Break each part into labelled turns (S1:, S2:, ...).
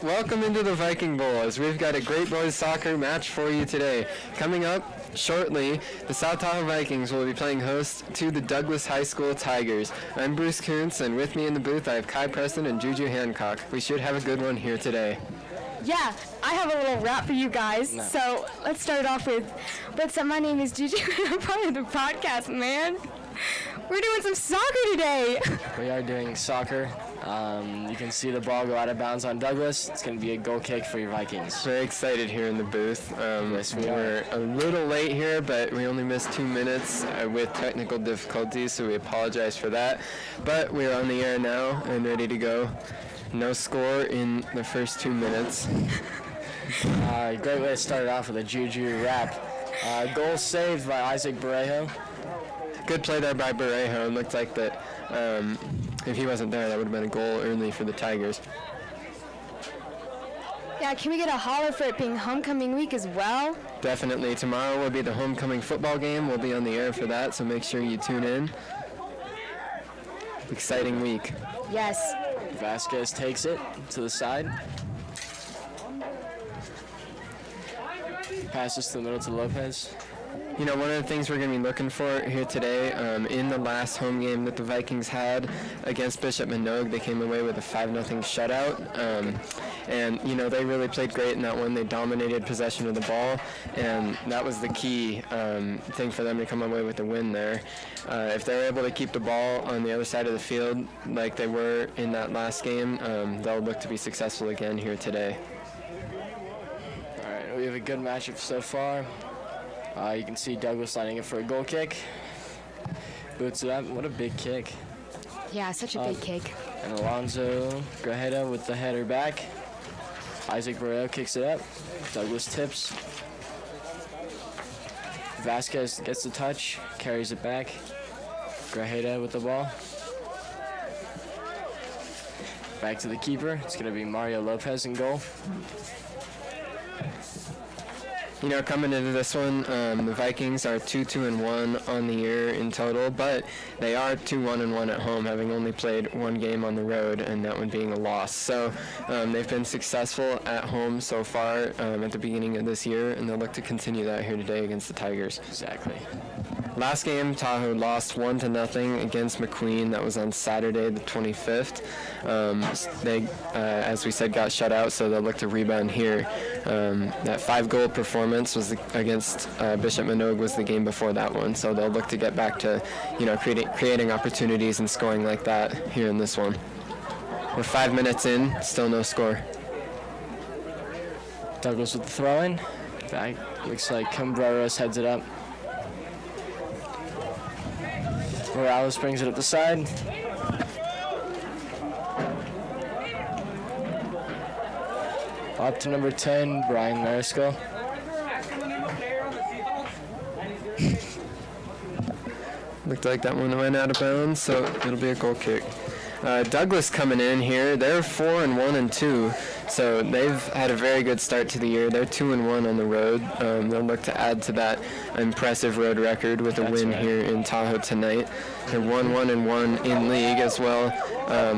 S1: Welcome into the Viking Bowl, as we've got a great boys soccer match for you today. Coming up shortly, the South Tahoe Vikings will be playing host to the Douglas High School Tigers. I'm Bruce Kuntz, and with me in the booth I have Kai Preston and Juju Hancock. We should have a good one here today.
S2: Yeah, I have a little rap for you guys.
S1: No.
S2: So let's start off with, what's up, my name is Juju, and I'm part of the podcast, man. We're doing some soccer today.
S3: We are doing soccer. You can see the ball go out of bounds on Douglas. It's going to be a goal kick for your Vikings.
S1: Very excited here in the booth.
S3: Yes, we
S1: We're a little late here, but we only missed 2 minutes with technical difficulties, so we apologize for that. But we're on the air now and ready to go. No score in the first 2 minutes.
S3: Great way to start it off with a Juju rap. Goal saved by Isaac Barrejo.
S1: Good play there by Barrejo. It looked like that if he wasn't there, that would have been a goal early for the Tigers.
S2: Yeah, can we get a holler for it being homecoming week as well?
S1: Definitely. Tomorrow will be the homecoming football game. We'll be on the air for that, so make sure you tune in. Exciting week.
S2: Yes.
S3: Vasquez takes it to the side. Passes to the middle to Lopez.
S1: You know, one of the things we're going to be looking for here today, in the last home game that the Vikings had against Bishop Manogue, they came away with a 5-0 shutout. And, you know, they really played great in that one. They dominated possession of the ball, and that was the key thing for them to come away with the win there. If they're able to keep the ball on the other side of the field like they were in that last game, they'll look to be successful again here today.
S3: All right, we have a good matchup so far. You can see Douglas lining up for a goal kick. Boots it up. What a big kick.
S2: Yeah, such a big kick.
S3: And Alonzo Grajeda with the header back. Isaac Barrejo kicks it up. Douglas tips. Vasquez gets the touch, carries it back. Grajeda with the ball. Back to the keeper. It's going to be Mario Lopez in goal.
S1: You know, coming into this one, the Vikings are 2-2-1 on the year in total, but they are 2-1-1 at home, having only played one game on the road, and that one being a loss. So they've been successful at home so far at the beginning of this year, and they'll look to continue that here today against the Tigers.
S3: Exactly.
S1: Last game, Tahoe lost 1-0 against McQueen. That was on Saturday, the 25th. They, as we said, got shut out, so they'll look to rebound here. That 5-goal performance was against Bishop Manogue was the game before that one, so they'll look to get back to, you know, creating opportunities and scoring like that here in this one. We're 5 minutes in, still no score.
S3: Douglas with the throw-in. Back. Looks like Cambreros heads it up. Morales brings it up the side. Up to number 10, Brian Mariscal.
S1: Looked like that one went out of bounds, so it'll be a goal kick. Douglas coming in here. They're 4-1-2, so they've had a very good start to the year. They're 2-1 on the road. They'll look to add to that impressive road record with a win here in Tahoe tonight. They're 1-1-1 in league as well.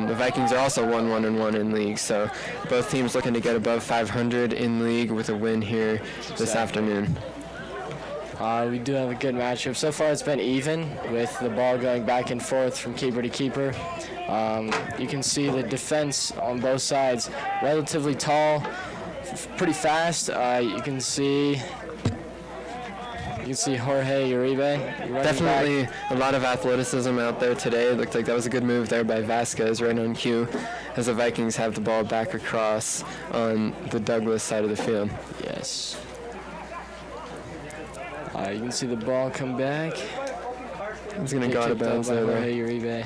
S1: The Vikings are also 1-1-1 in league, so both teams looking to get above 500 in league with a win here this afternoon.
S3: We do have a good matchup. So far it's been even with the ball going back and forth from keeper to keeper. You can see the defense on both sides, relatively tall, pretty fast. You can see Jorge Uribe.
S1: Definitely a lot of athleticism out there today. It looked like that was a good move there by Vasquez right on cue as the Vikings have the ball back across on the Douglas side of the field.
S3: Yes. You can see the ball come back.
S1: He's going to go out of bounds there.
S3: Jorge Uribe.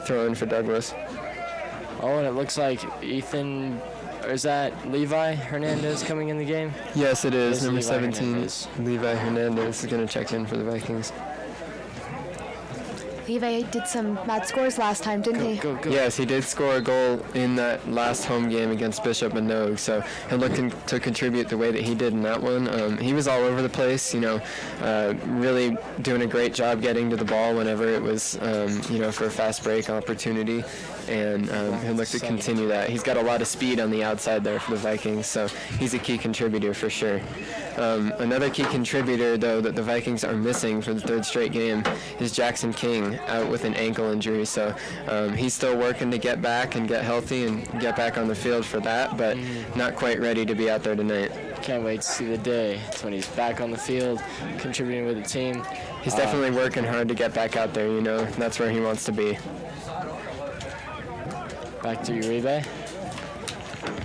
S1: Throw in for Douglas.
S3: Oh, and it looks like Ethan, or is that Levi Hernandez coming in the game?
S1: Yes, it is. Number
S3: Levi
S1: 17,
S3: Hernandez.
S1: Levi Hernandez is going to check in for the Vikings.
S2: Levi did some bad scores last time, didn't he?
S3: Go.
S1: Yes, he did score a goal in that last home game against Bishop Minogue, so he'll look to contribute the way that he did in that one. He was all over the place, really doing a great job getting to the ball whenever it was, for a fast break opportunity, and he'll look to continue that. He's got a lot of speed on the outside there for the Vikings, so he's a key contributor for sure. Another key contributor, though, that the Vikings are missing for the third straight game is Jackson King, out with an ankle injury. So he's still working to get back and get healthy and get back on the field for that, but not quite ready to be out there tonight.
S3: Can't wait to see the day. It's when he's back on the field, contributing with the team.
S1: He's definitely working hard to get back out there, That's where he wants to be.
S3: Back to Uribe.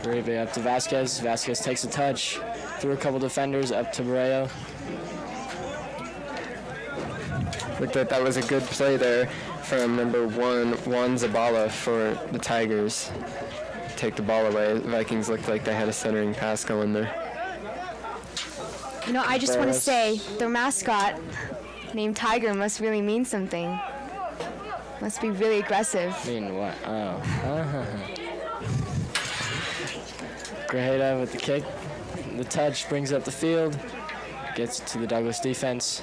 S3: Uribe up to Vasquez. Vasquez takes a touch through a couple defenders up to Borreo.
S1: Looked like that was a good play there from number 1, Juan Zabala for the Tigers. Take the ball away. The Vikings looked like they had a centering pass going there.
S2: I just want to say their mascot named Tiger must really mean something. Must be really aggressive.
S3: Mean what? Oh. Grajeda with the kick. The touch brings up the field. Gets it to the Douglas defense.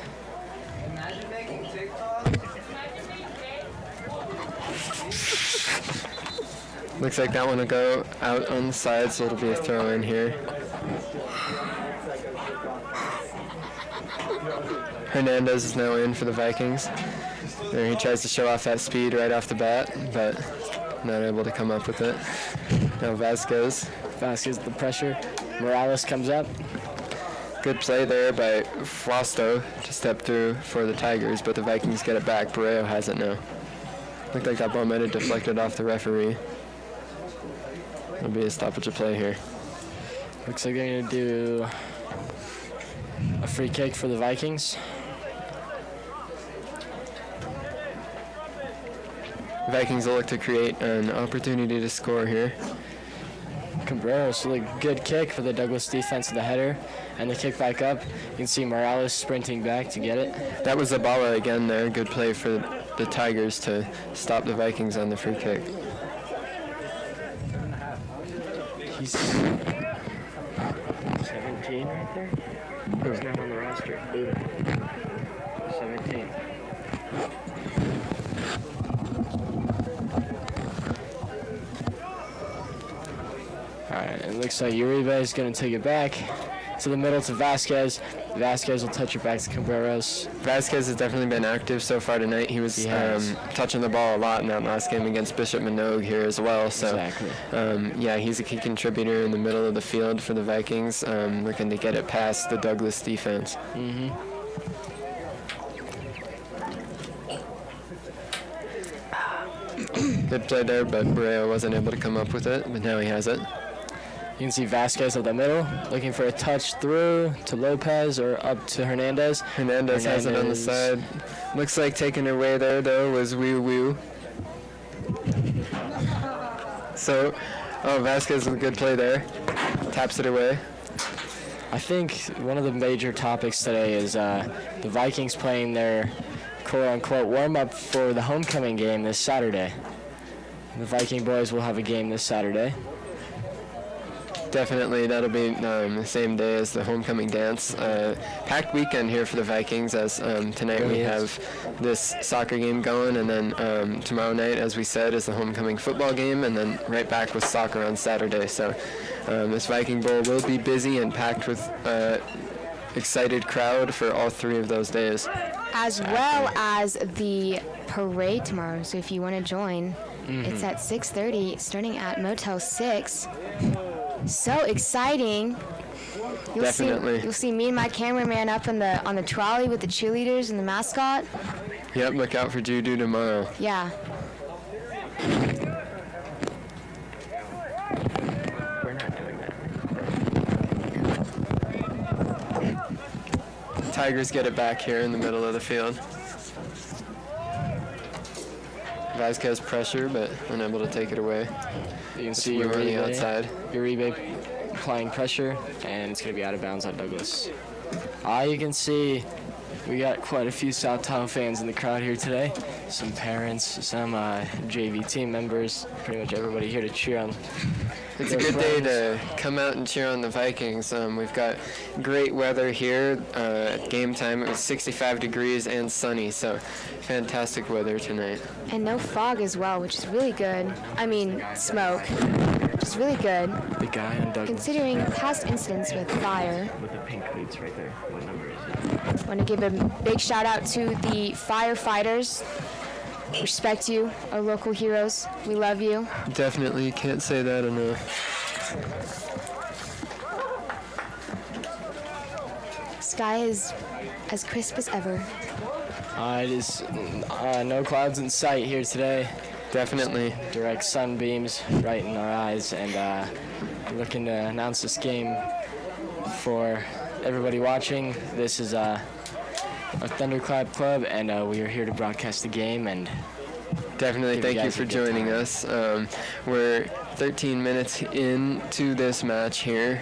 S1: Looks like that one will go out on the side, so it'll be a throw in here. Hernandez is now in for the Vikings. There he tries to show off that speed right off the bat, but not able to come up with it. Now Vasquez.
S3: Vasquez the pressure. Morales comes up.
S1: Good play there by Fausto to step through for the Tigers, but the Vikings get it back. Borreo has it now. Looked like that ball might have deflected off the referee. It'll be a stoppage of play here.
S3: Looks like they're going to do a free kick for the Vikings.
S1: Vikings will look to create an opportunity to score here.
S3: Cabrero's really good kick for the Douglas defense of the header, and the kick back up. You can see Morales sprinting back to get it.
S1: That was Zabala again there. Good play for the Tigers to stop the Vikings on the free kick.
S3: He's 17 right there. He's not on the roster. 17. Alright, it looks like Uribe is going to take it back to the middle to Vasquez. Vasquez will touch it back to Cabreros.
S1: Vasquez has definitely been active so far tonight. He was touching the ball a lot in that last game against Bishop Minogue here as well. So,
S3: exactly.
S1: He's a key contributor in the middle of the field for the Vikings, looking to get it past the Douglas defense.
S3: Mm-hmm.
S1: Good play there, but Borreo wasn't able to come up with it, but now he has it.
S3: You can see Vasquez at the middle, looking for a touch through to Lopez or up to Hernandez.
S1: Hernandez has it on the side. Looks like taking it away there, though, was Woo. So, Vasquez with a good play there. Taps it away.
S3: I think one of the major topics today is the Vikings playing their quote-unquote warm-up for the homecoming game this Saturday. The Viking boys will have a game this Saturday.
S1: Definitely, that'll be the same day as the homecoming dance. Packed weekend here for the Vikings, as tonight we have this soccer game going, and then tomorrow night, as we said, is the homecoming football game, and then right back with soccer on Saturday. So this Viking Bowl will be busy and packed with excited crowd for all 3 of those days.
S2: As well as the parade tomorrow, so if you want to join, it's at 6:30, starting at Motel 6. So exciting!
S1: Definitely.
S2: You'll see me and my cameraman up on the trolley with the cheerleaders and the mascot.
S1: Yep, look out for Judo tomorrow.
S2: Yeah.
S3: We're not doing that.
S1: Tigers get it back here in the middle of the field. Vasquez pressure, but unable to take it away.
S3: You can see
S1: Uribe on the outside.
S3: Uribe applying pressure, and it's going to be out of bounds on Douglas. You can see We got quite a few South Tahoe fans in the crowd here today. Some parents, some JV team members, pretty much everybody here to cheer on.
S1: It's a good day to come out and cheer on the Vikings. We've got great weather here. At game time, it was 65 degrees and sunny, so fantastic weather tonight.
S2: And no fog as well, which is really good. I mean, smoke, which is really good.
S3: The guy on Douglas.
S2: Considering past incidents with fire.
S3: With the pink cleats right there. What number is it?
S2: Want to give a big shout out to the firefighters. Respect you, our local heroes. We love you.
S1: Definitely can't say that enough.
S2: Sky is as crisp as ever.
S3: It is no clouds in sight here today.
S1: Definitely.
S3: Direct sunbeams right in our eyes, and looking to announce this game for everybody watching. This is a Thunderclap Club, and we are here to broadcast the game. And
S1: definitely thank you for joining us. We're 13 minutes into this match here.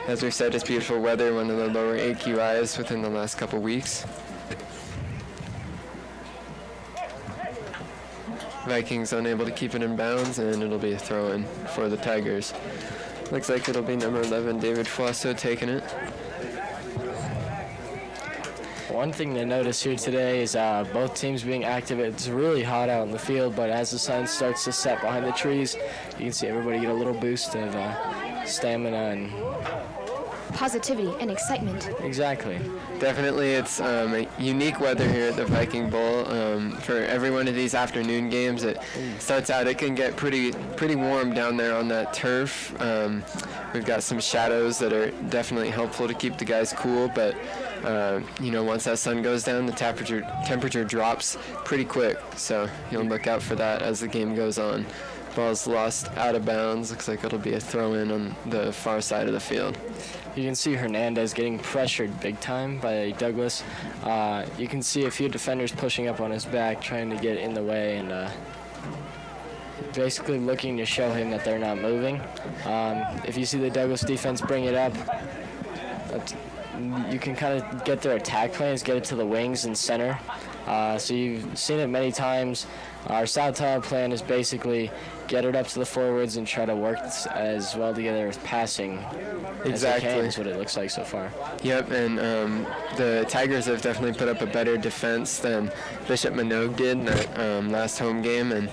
S1: As we've said, it's beautiful weather, one of the lower AQIs within the last couple weeks. Vikings unable to keep it in bounds, and it'll be a throw-in for the Tigers. Looks like it'll be number 11, David Foisseau, taking it.
S3: One thing to notice here today is both teams being active. It's really hot out in the field, but as the sun starts to set behind the trees, you can see everybody get a little boost of stamina and
S2: Positivity and excitement.
S3: exactly.
S1: Definitely, it's a unique weather here at the Viking Bowl. For every one of these afternoon games, it starts out, it can get pretty warm down there on that turf. We've got some shadows that are definitely helpful to keep the guys cool, but once that sun goes down, the temperature drops pretty quick. So you'll look out for that as the game goes on. Ball's lost out of bounds. Looks like it'll be a throw-in on the far side of the field.
S3: You can see Hernandez getting pressured big time by Douglas. You can see a few defenders pushing up on his back, trying to get in the way, and basically looking to show him that they're not moving. If you see the Douglas defense bring it up, you can kind of get their attack plans, get it to the wings and center. So you've seen it many times. Our South Tahoe plan is basically get it up to the forwards and try to work as well together with passing as they can, is what it looks like so far.
S1: Yep, and the Tigers have definitely put up a better defense than Bishop Minogue did in that last home game, and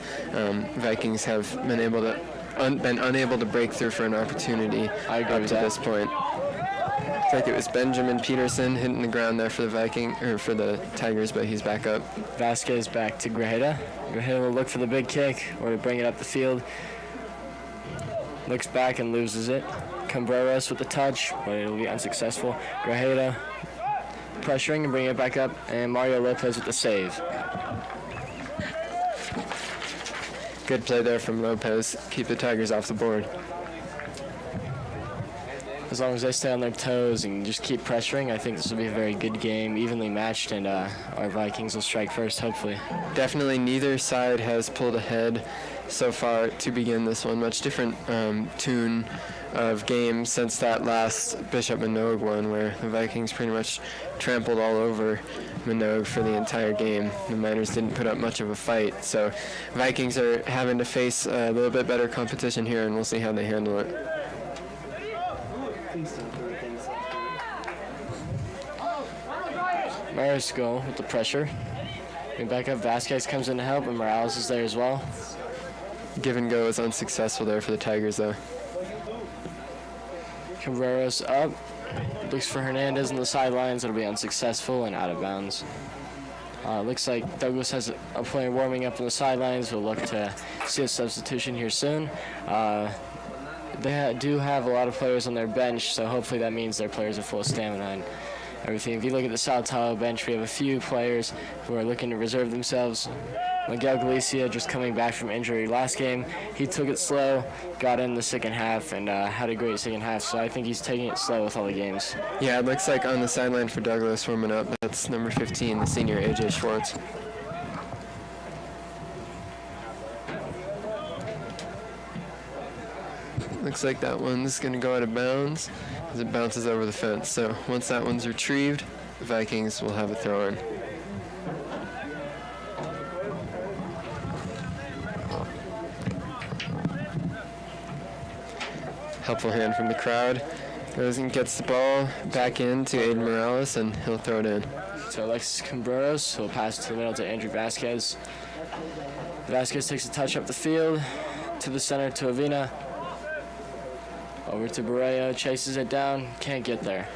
S1: Vikings have been unable to break through for an opportunity up to this point. Looks like it was Benjamin Peterson hitting the ground there for the Tigers, but he's back up.
S3: Vasquez back to Grajeda. Grajeda will look for the big kick or to bring it up the field. Looks back and loses it. Cambreros with the touch, but it'll be unsuccessful. Grajeda pressuring and bringing it back up, and Mario Lopez with the save.
S1: Good play there from Lopez. Keep the Tigers off the board.
S3: As long as they stay on their toes and just keep pressuring, I think this will be a very good game, evenly matched, and our Vikings will strike first, hopefully.
S1: Definitely neither side has pulled ahead so far to begin this one. Much different tune of game since that last Bishop Minogue one, where the Vikings pretty much trampled all over Minogue for the entire game. The Miners didn't put up much of a fight, so Vikings are having to face a little bit better competition here, and we'll see how they handle it.
S3: Marisco with the pressure. And back up, Vasquez comes in to help, and Morales is there as well.
S1: Give and go is unsuccessful there for the Tigers, though.
S3: Cambreros up. Looks for Hernandez on the sidelines. It'll be unsuccessful and out of bounds. Looks like Douglas has a player warming up on the sidelines. We'll look to see a substitution here soon. They do have a lot of players on their bench, so hopefully that means their players are full of stamina and everything. If you look at the South Tahoe bench, we have a few players who are looking to reserve themselves. Miguel Galicia just coming back from injury last game. He took it slow, got in the second half, and had a great second half, so I think he's taking it slow with all the games.
S1: Yeah, it looks like on the sideline for Douglas warming up, that's number 15, the senior AJ Schwartz. Looks like that one's going to go out of bounds as it bounces over the fence. So once that one's retrieved, Vikings will have a throw in. Helpful hand from the crowd. Goes and gets the ball back in to Aiden Morales, and he'll throw it in.
S3: So Alexis Cambreros will pass to the middle to Andrew Vasquez. Vasquez takes a touch up the field to the center to Avina. Over to Barrea, chases it down, can't get there.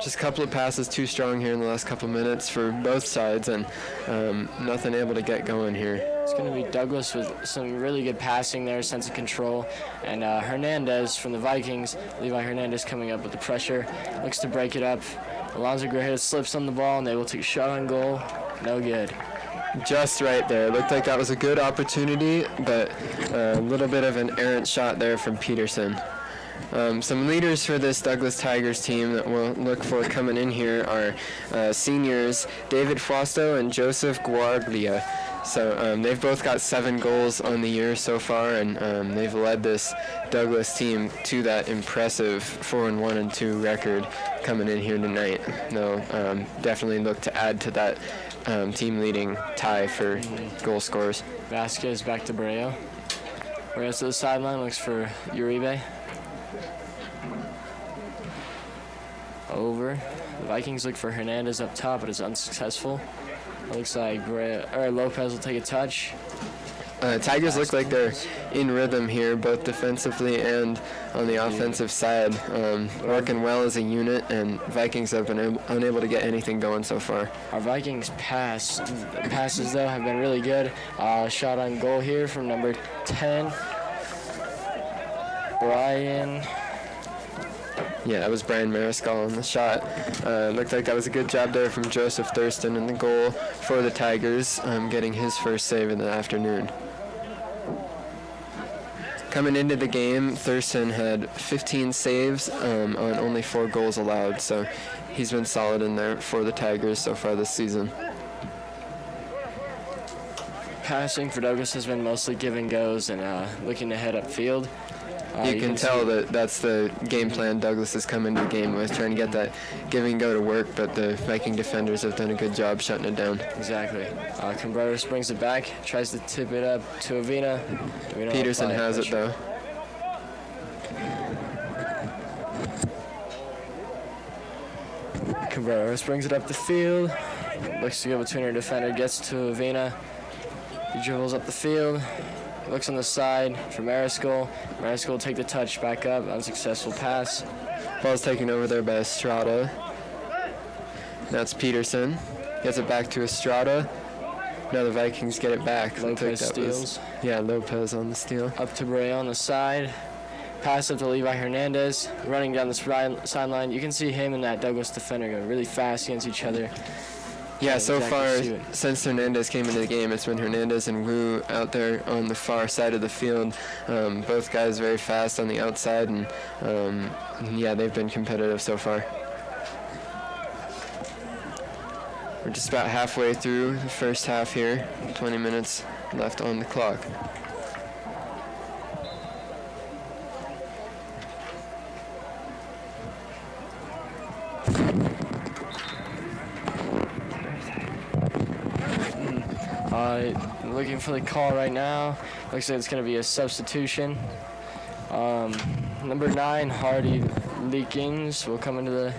S1: Just a couple of passes too strong here in the last couple minutes for both sides, and nothing able to get going here.
S3: It's going to be Douglas with some really good passing there, sense of control, and Hernandez from the Vikings. Levi Hernandez coming up with the pressure, looks to break it up. Alonzo Grajeda slips on the ball, and they will take a shot on goal. No good.
S1: Just right there. It looked like that was a good opportunity, but a little bit of an errant shot there from Peterson. Some leaders for this Douglas Tigers team that we'll look for coming in here are seniors David Fausto and Joseph Guardia. So they've both got 7 goals on the year so far, and they've led this Douglas team to that impressive 4-1-2 record coming in here tonight. They'll definitely look to add to that team-leading tie for goal scorers.
S3: Vasquez back to Barrea. Barrea to the sideline, looks for Uribe. Over. The Vikings look for Hernandez up top, but it's unsuccessful. It looks like Lopez will take a touch.
S1: Tigers look like they're in rhythm here, both defensively and on the offensive side, working well as a unit, and Vikings have been unable to get anything going so far.
S3: Our Vikings passes, though, have been really good. Shot on goal here from number 10, Brian.
S1: Yeah, that was Brian Mariscal on the shot. Looked like that was a good job there from Joseph Thurston in the goal for the Tigers, getting his first save in the afternoon. Coming into the game, Thurston had 15 saves on only 4 goals allowed, so he's been solid in there for the Tigers so far this season.
S3: Passing for Douglas has been mostly give and goes and looking to head upfield.
S1: You can tell that that's the game plan Douglas has come into the game with, trying to get that give and go to work, but the Viking defenders have done a good job shutting it down.
S3: Exactly. Cambreros brings it back, tries to tip it up to Avina.
S1: Peterson has it, though.
S3: Cambreros brings it up the field, looks to go between her defender, gets to Avina. He dribbles up the field. Looks on the side for Mariscal. Mariscal will take the touch back up. Unsuccessful pass.
S1: Ball's taken over there by Estrada. That's Peterson. Gets it back to Estrada. Now the Vikings get it back.
S3: Lopez steals.
S1: Lopez on the steal.
S3: Up to Brea on the side. Pass up to Levi Hernandez. Running down the sideline. You can see him and that Douglas defender going really fast against each other.
S1: Yeah, so far, since Hernandez came into the game, it's been Hernandez and Wu out there on the far side of the field. Both guys very fast on the outside, and yeah, they've been competitive so far. We're just about halfway through the first half here, 20 minutes left on the clock.
S3: Looking for the call right now. Looks like it's going to be a substitution. Number 9, Hardy Leakings, will come into the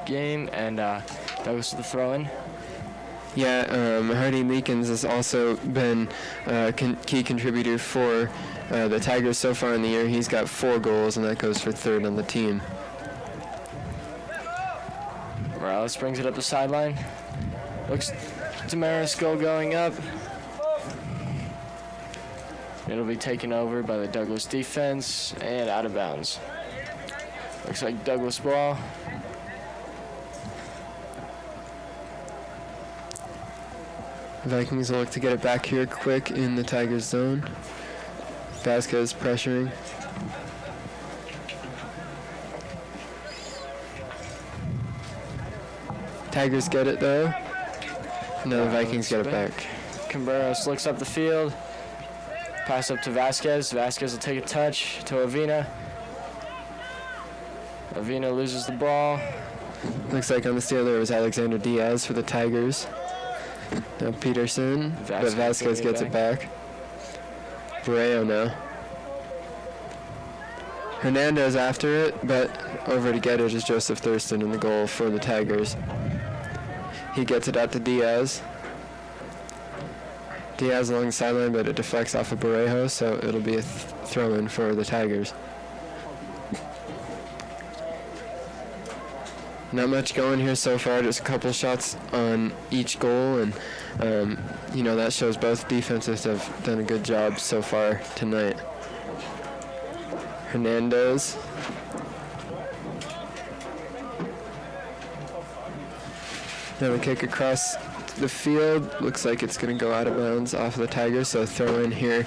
S3: game, and Douglas with the throw-in.
S1: Yeah, Hardy Leakins has also been a key contributor for the Tigers so far in the year. He's got 4 goals, and that goes for 3rd on the team.
S3: Morales brings it up the sideline. Looks to Mariscal going up. It'll be taken over by the Douglas defense and out of bounds. Looks like Douglas ball.
S1: Vikings will look to get it back here quick in the Tigers zone. Vasquez pressuring. Tigers get it though. No, the Vikings get it back.
S3: Cambreros looks up the field. Pass up to Vasquez. Vasquez will take a touch to Avina. Avina loses the ball.
S1: Looks like on the steal there was Alexander Diaz for the Tigers. Now Peterson, but Vasquez gets it back. Barreo now. Hernandez after it, but over to get it is Joseph Thurston in the goal for the Tigers. He gets it out to Diaz. Diaz along the sideline, but it deflects off of Barrejo, so it'll be a throw-in for the Tigers. Not much going here so far, just a couple shots on each goal, and that shows both defenses have done a good job so far tonight. Hernandez. Now a kick across the field. Looks like it's going to go out of bounds off of the Tigers, so throw in here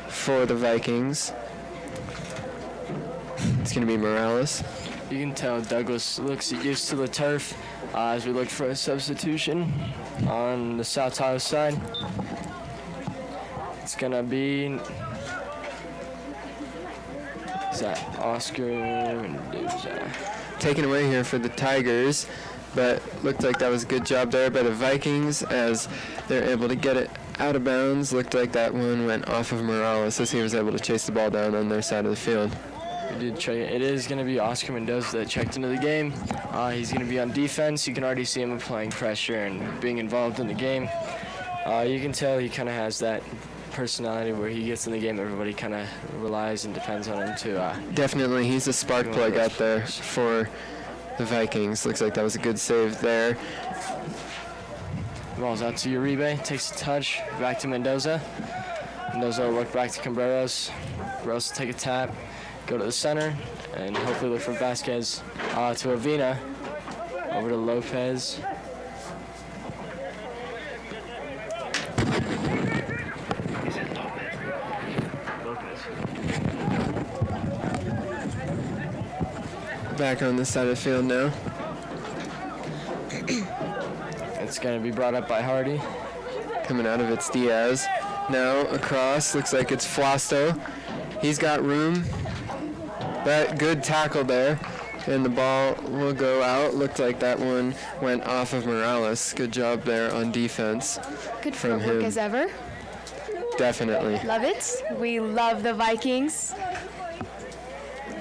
S1: for the Vikings. It's going to be Morales.
S3: You can tell Douglas looks used to the turf as we look for a substitution on the South Tahoe side. It's going to be... Is that Oscar Mendoza?
S1: Taken away here for the Tigers, but looked like that was a good job there by the Vikings as they're able to get it out of bounds. Looked like that one went off of Morales as he was able to chase the ball down on their side of the field.
S3: It is going to be Oscar Mendoza that checked into the game. He's going to be on defense. You can already see him applying pressure and being involved in the game. You can tell he kind of has that personality where he gets in the game, everybody kind of relies and depends on him to...
S1: Definitely, he's a spark plug out there for the Vikings. Looks like that was a good save there.
S3: Ball's out to Uribe, takes a touch, back to Mendoza. Mendoza will work back to Cambreros. Cambreros will take a tap, go to the center, and hopefully look for Vasquez to Avina. Over to Lopez.
S1: Back on this side of the field now.
S3: It's going to be brought up by Hardy.
S1: Coming out of it's Diaz. Now across, looks like it's Flosto. He's got room. But good tackle there. And the ball will go out. Looked like that one went off of Morales. Good job there on defense.
S2: Good
S1: from
S2: footwork
S1: him.
S2: as ever.
S1: Definitely.
S2: Love it. We love the Vikings.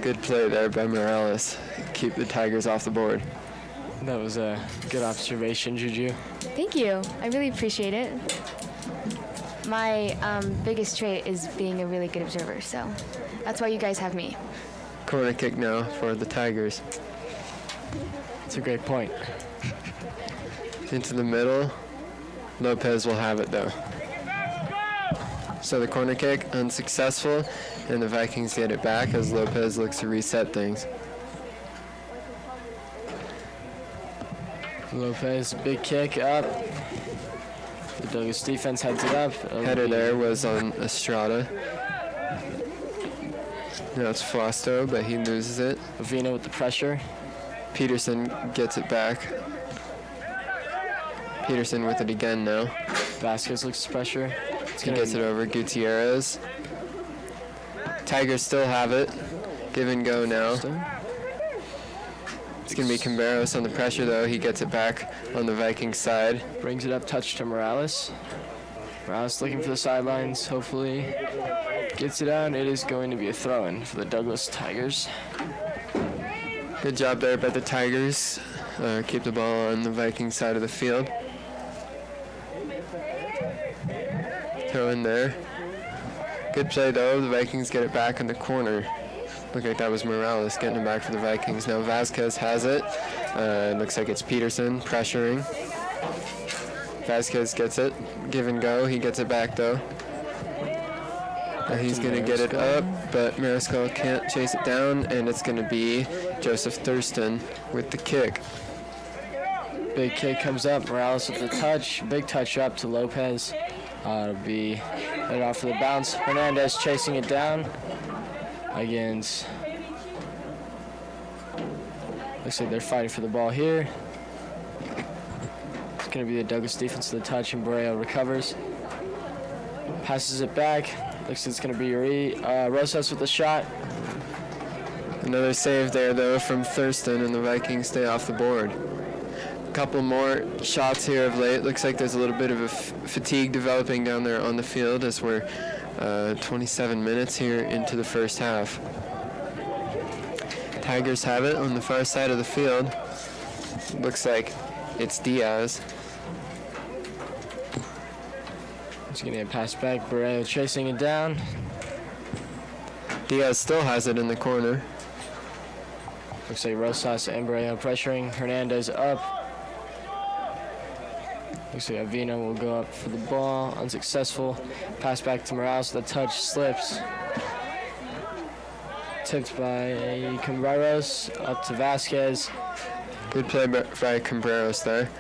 S1: Good play there by Morales. Keep the Tigers off the board.
S3: That was a good observation, Juju.
S2: Thank you. I really appreciate it. My biggest trait is being a really good observer, so that's why you guys have me.
S1: Corner kick now for the Tigers.
S3: It's a great point.
S1: Into the middle. Lopez will have it though. So the corner kick unsuccessful, and the Vikings get it back as Lopez looks to reset things.
S3: Lopez, big kick up. The Douglas defense heads it up.
S1: Header there was on Estrada. Now it's Flosto, but he loses it.
S3: Avina with the pressure.
S1: Peterson gets it back. Peterson with it again now.
S3: Vasquez looks to pressure.
S1: He gets it over Gutierrez. Tigers still have it. Give and go now. It's going to be Cambreros on the pressure, though. He gets it back on the Vikings side.
S3: Brings it up, touch to Morales. Morales looking for the sidelines, hopefully. Gets it out. It is going to be a throw-in for the Douglas Tigers.
S1: Good job there by the Tigers. Keep the ball on the Viking side of the field. Throw in there. Good play, though. The Vikings get it back in the corner. Looked like that was Morales getting it back for the Vikings. Now Vasquez has it. Looks like it's Peterson pressuring. Vasquez gets it. Give and go. He gets it back, though. He's going to get it up, but Mariscal can't chase it down, and it's going to be Joseph Thurston with the kick.
S3: Big kick comes up. Morales with the touch. Big touch up to Lopez. It'll be right off of the bounce. Hernandez chasing it down against... Looks like they're fighting for the ball here. It's going to be the Douglas defense to the touch, and Barreo recovers. Passes it back. Looks like it's going to be Rosas with the shot.
S1: Another save there, though, from Thurston, and the Vikings stay off the board. couple more shots here of late. Looks like there's a little bit of a fatigue developing down there on the field as we're 27 minutes here into the first half. Tigers have it on the far side of the field. Looks like it's Diaz.
S3: He's going to get passed back. Barreo chasing it down.
S1: Diaz still has it in the corner.
S3: Looks like Rosas and Barreo pressuring. Hernandez up. Looks like Avina will go up for the ball. Unsuccessful. Pass back to Morales. The touch slips. Tipped by Cambreros. Up to Vasquez.
S1: Good play by Cambreros there.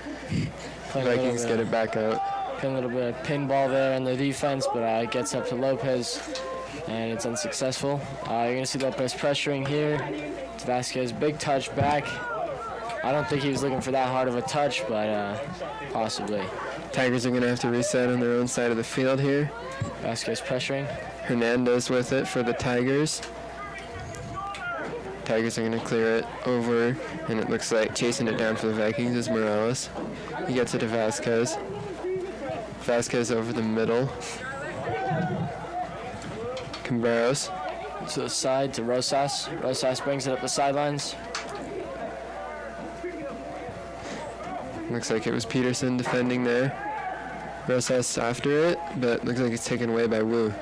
S1: Vikings get it back out.
S3: A little bit of pinball there in the defense, but it gets up to Lopez, and it's unsuccessful. You're going to see Lopez pressuring here. It's Vasquez, big touch back. I don't think he was looking for that hard of a touch, but possibly.
S1: Tigers are going to have to reset on their own side of the field here.
S3: Vasquez pressuring.
S1: Hernandez with it for the Tigers. Tigers are going to clear it over, and it looks like chasing it down for the Vikings is Morales. He gets it to Vasquez. Vasquez over the middle. Cambreros.
S3: To the side to Rosas. Rosas brings it up the sidelines.
S1: Looks like it was Peterson defending there. Rosas after it, but looks like it's taken away by Wu.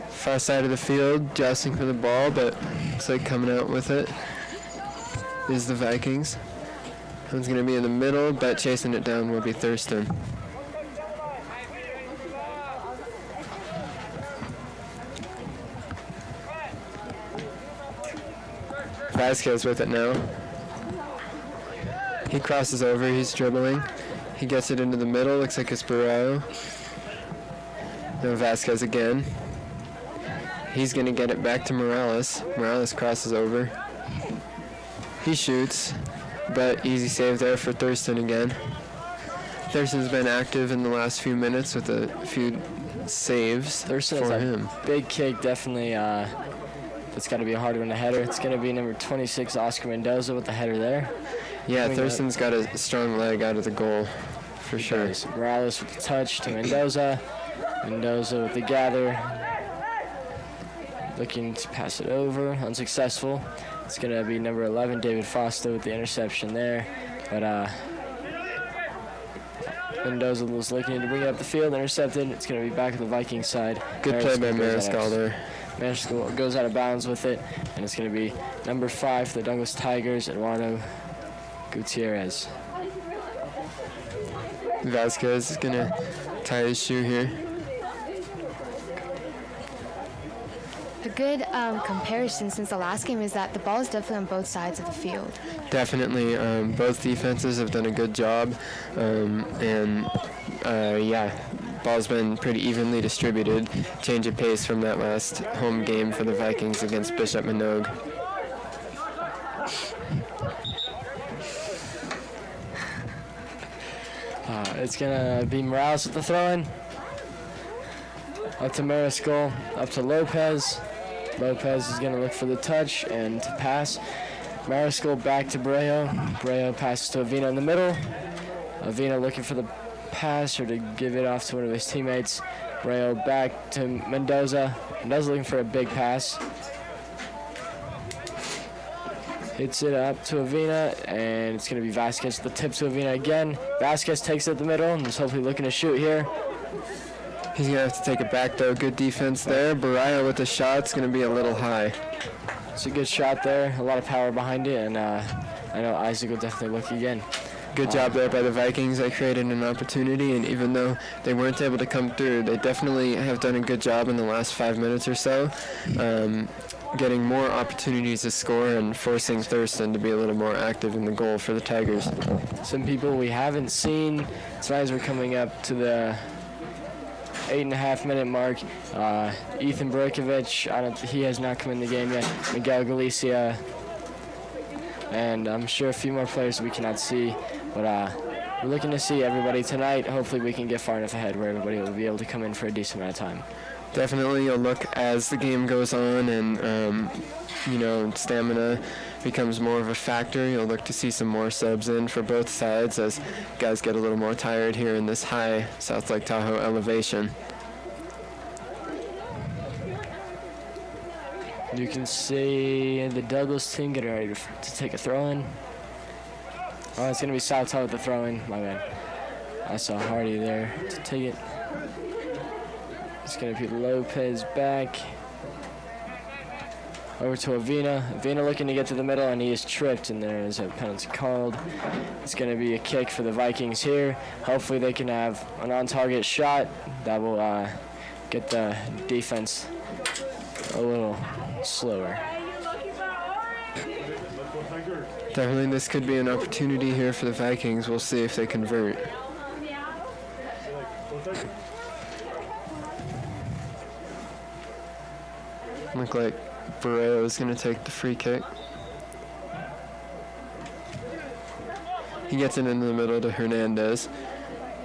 S1: Far side of the field, jousting for the ball, but looks like coming out with it is the Vikings. One's going to be in the middle, but chasing it down will be Thurston. Vasquez with it now. He crosses over, he's dribbling. He gets it into the middle, looks like it's Barreo. No, Vasquez again. He's going to get it back to Morales. Morales crosses over. He shoots, but easy save there for Thurston again. Thurston's been active in the last few minutes with a few saves
S3: Thurston
S1: for
S3: has
S1: him.
S3: a big kick, definitely. It's got to be a hard one to header. It's going to be number 26, Oscar Mendoza, with the header there.
S1: Yeah, Thurston's got a strong leg out of the goal, for sure.
S3: Morales with the touch to Mendoza. Mendoza with the gather. Looking to pass it over, unsuccessful. It's going to be number 11, David Foster, with the interception there. But Mendoza was looking to bring it up the field, intercepted. It's going to be back to the Viking side.
S1: Good play by Mariscal there.
S3: Mariscal goes out of bounds with it, and it's going to be number 5 for the Douglas Tigers, Eduardo Gutierrez.
S1: Vasquez is going to tie his shoe here.
S2: A good comparison since the last game is that the ball is definitely on both sides of the field.
S1: Definitely, both defenses have done a good job, yeah, ball's been pretty evenly distributed. Change of pace from that last home game for the Vikings against Bishop Minogue.
S3: It's going to be Morales with the throw-in. Up to Mariscal, up to Lopez. Lopez is going to look for the touch and to pass. Mariscal back to Barreo. Barreo passes to Avina in the middle. Avina looking for the pass or to give it off to one of his teammates. Barreo back to Mendoza. Mendoza looking for a big pass. Hits it up to Avina, and it's going to be Vasquez. The tip to Avina again. Vasquez takes it at the middle and is hopefully looking to shoot here.
S1: He's going to have to take it back, though. Good defense there. Baraya with the shot. It's going to be a little high.
S3: It's a good shot there. A lot of power behind it, and I know Isaac will definitely look again.
S1: Good job there by the Vikings. They created an opportunity, and even though they weren't able to come through, they definitely have done a good job in the last 5 minutes or so, getting more opportunities to score and forcing Thurston to be a little more active in the goal for the Tigers.
S3: Some people we haven't seen tonight as we're coming up to the 8.5-minute mark. Ethan Brojkovic, he has not come in the game yet. Miguel Galicia, and I'm sure a few more players we cannot see. But we're looking to see everybody tonight. Hopefully we can get far enough ahead where everybody will be able to come in for a decent amount of time.
S1: Definitely a look as the game goes on, and stamina becomes more of a factor, you'll look to see some more subs in for both sides as guys get a little more tired here in this high South Lake Tahoe elevation.
S3: You can see the Douglas team getting ready to take a throw-in. Oh, it's going to be South Tahoe with the throw-in. My bad. I saw Hardy there to take it. It's going to be Lopez back. Over to Avina. Avina looking to get to the middle, and he is tripped, and there is a penalty called. It's going to be a kick for the Vikings here. Hopefully they can have an on-target shot that will get the defense a little slower.
S1: Definitely this could be an opportunity here for the Vikings. We'll see if they convert. Look like Barrero is going to take the free kick. He gets it into the middle to Hernandez.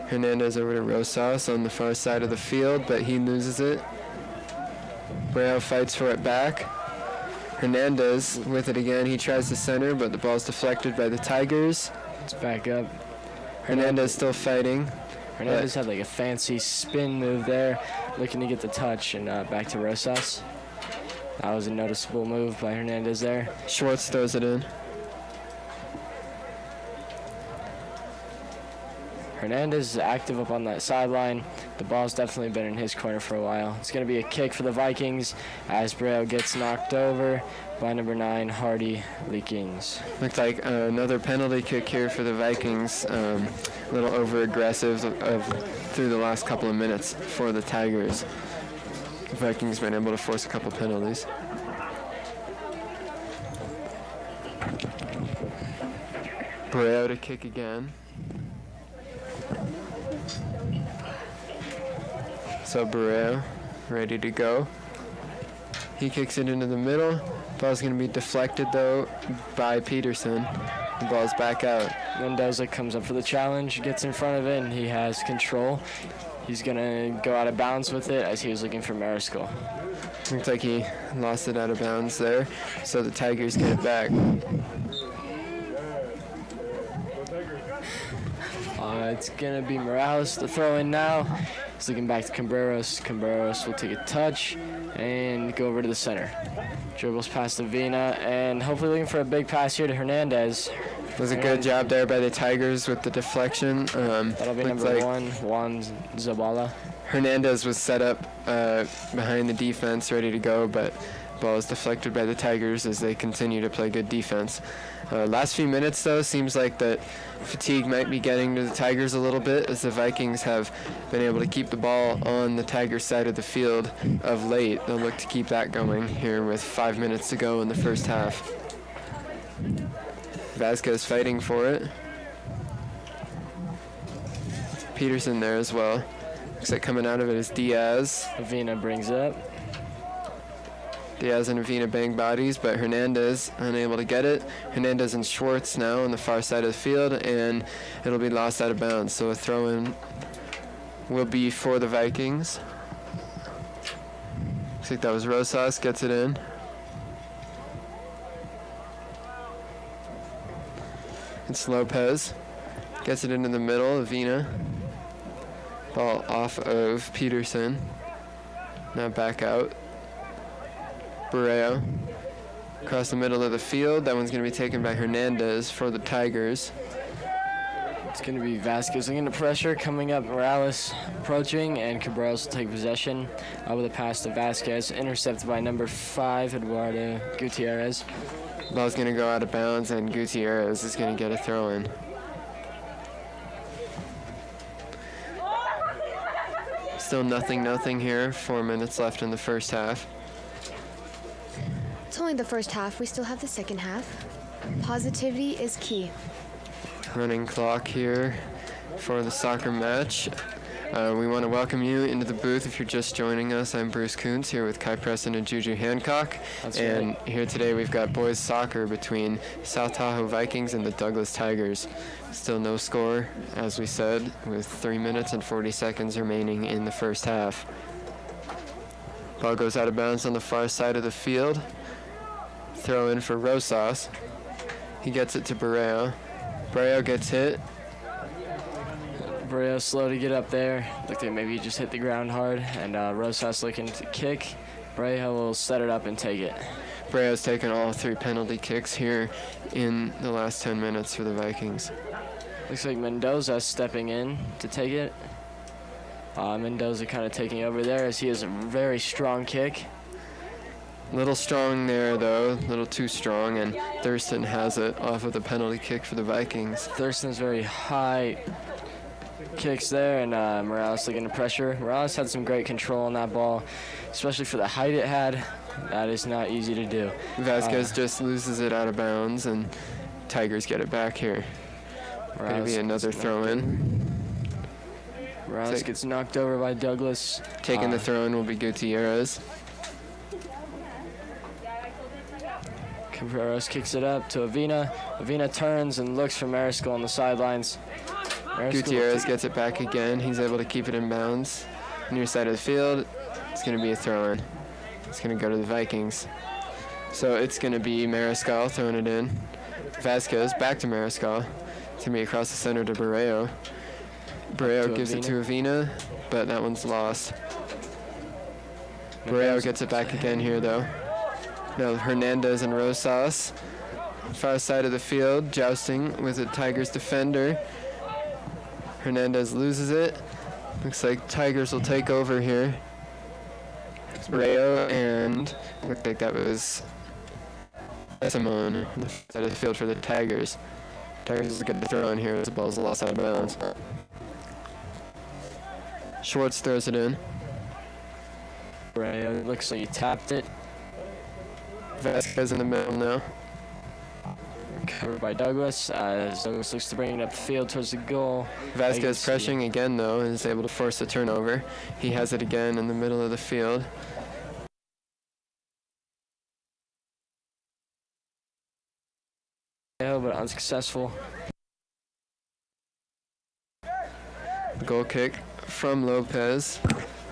S1: Hernandez over to Rosas on the far side of the field, but he loses it. Barrero fights for it back. Hernandez with it again. He tries to center, but the ball's deflected by the Tigers.
S3: It's back up.
S1: Hernandez still fighting.
S3: Hernandez had like a fancy spin move there, looking to get the touch, and back to Rosas. That was a noticeable move by Hernandez there.
S1: Schwartz throws it in.
S3: Hernandez is active up on that sideline. The ball's definitely been in his corner for a while. It's going to be a kick for the Vikings as Breo gets knocked over by number 9, Hardy Leakings.
S1: Looks like another penalty kick here for the Vikings. A little over-aggressive through the last couple of minutes for the Tigers. The Vikings been able to force a couple penalties. Breo to kick again. So Barrero, ready to go. He kicks it into the middle. Ball's going to be deflected, though, by Peterson. The ball's back out.
S3: Mendoza comes up for the challenge, gets in front of it, and he has control. He's going to go out of bounds with it as he was looking for Mariscal.
S1: Looks like he lost it out of bounds there, so the Tigers get it back.
S3: It's going to be Morales to throw in now. He's looking back to Cambreros. Cambreros will take a touch and go over to the center. Dribbles past Avina and hopefully looking for a big pass here to Hernandez.
S1: It was a good job there by the Tigers with the deflection.
S3: That'll be number 1, Juan Zabala.
S1: Hernandez was set up behind the defense, ready to go, but ball is deflected by the Tigers as they continue to play good defense. Last few minutes, though, seems like that fatigue might be getting to the Tigers a little bit as the Vikings have been able to keep the ball on the Tigers' side of the field of late. They'll look to keep that going here with 5 minutes to go in the first half. Vasquez fighting for it. Peterson there as well. Looks like coming out of it is Diaz.
S3: Avina brings it up.
S1: Diaz and Avina bang bodies, but Hernandez unable to get it. Hernandez and Schwartz now on the far side of the field, and it'll be lost out of bounds. So a throw-in will be for the Vikings. Looks like that was Rosas, gets it in. It's Lopez. Gets it into the middle, Avina. Ball off of Peterson. Now back out. Barrero across the middle of the field. That one's going to be taken by Hernandez for the Tigers.
S3: It's going to be Vasquez looking to pressure, coming up Morales approaching, and Cabreros will take possession with a pass to Vasquez, intercepted by number 5, Eduardo Gutierrez.
S1: Ball's going to go out of bounds, and Gutierrez is going to get a throw-in. Still nothing here. 4 minutes left in the first half.
S2: It's only the first half. We still have the second half. Positivity is key.
S1: Running clock here for the soccer match. We want to welcome you into the booth if you're just joining us. I'm Bruce Kuntz here with Kai Preston and Juju Hancock.
S3: That's
S1: and
S3: right.
S1: Here today we've got boys soccer between South Tahoe Vikings and the Douglas Tigers. Still no score, as we said, with 3 minutes and 40 seconds remaining in the first half. Ball goes out of bounds on the far side of the field. Throw in for Rosas. He gets it to Barreo. Barreo gets hit.
S3: Barreo slow to get up there. Looked like maybe he just hit the ground hard. And Rosas looking to kick. Barreo will set it up and take it.
S1: Barreo's taken all 3 penalty kicks here in the last 10 minutes for the Vikings.
S3: Looks like Mendoza stepping in to take it. Mendoza kind of taking over there as he has a very strong kick.
S1: Little strong there, though. Little too strong, and Thurston has it off of the penalty kick for the Vikings.
S3: Thurston's very high kicks there, and Morales looking to pressure. Morales had some great control on that ball, especially for the height it had. That is not easy to do.
S1: Vasquez just loses it out of bounds, and Tigers get it back here. Going to be another throw-in.
S3: Morales gets knocked over by Douglas.
S1: Taking the throw-in will be Gutierrez.
S3: Cabreros kicks it up to Avina. Avina turns and looks for Mariscal on the sidelines.
S1: Gutierrez gets it back again. He's able to keep it in bounds. Near side of the field. It's going to be a throw-in. It's going to go to the Vikings. So it's going to be Mariscal throwing it in. Vasquez back to Mariscal. It's going to be across the center to Barreo. Barreo gives it to Avina, but that one's lost. Barreo gets it back again here, though. Now Hernandez and Rosas. Far side of the field, jousting with a Tigers defender. Hernandez loses it. Looks like Tigers will take over here. Barreo and looked like that was Simone on the side of the field for the Tigers. Tigers will get the throw in here as the ball's lost out of bounds. Schwartz throws it in.
S3: Barreo looks like he tapped it.
S1: Vasquez in the middle now.
S3: Covered by Douglas. Douglas looks to bring it up the field towards the goal.
S1: Vasquez pressing again, though, and is able to force the turnover. He has it again in the middle of the field.
S3: But unsuccessful.
S1: Goal kick from Lopez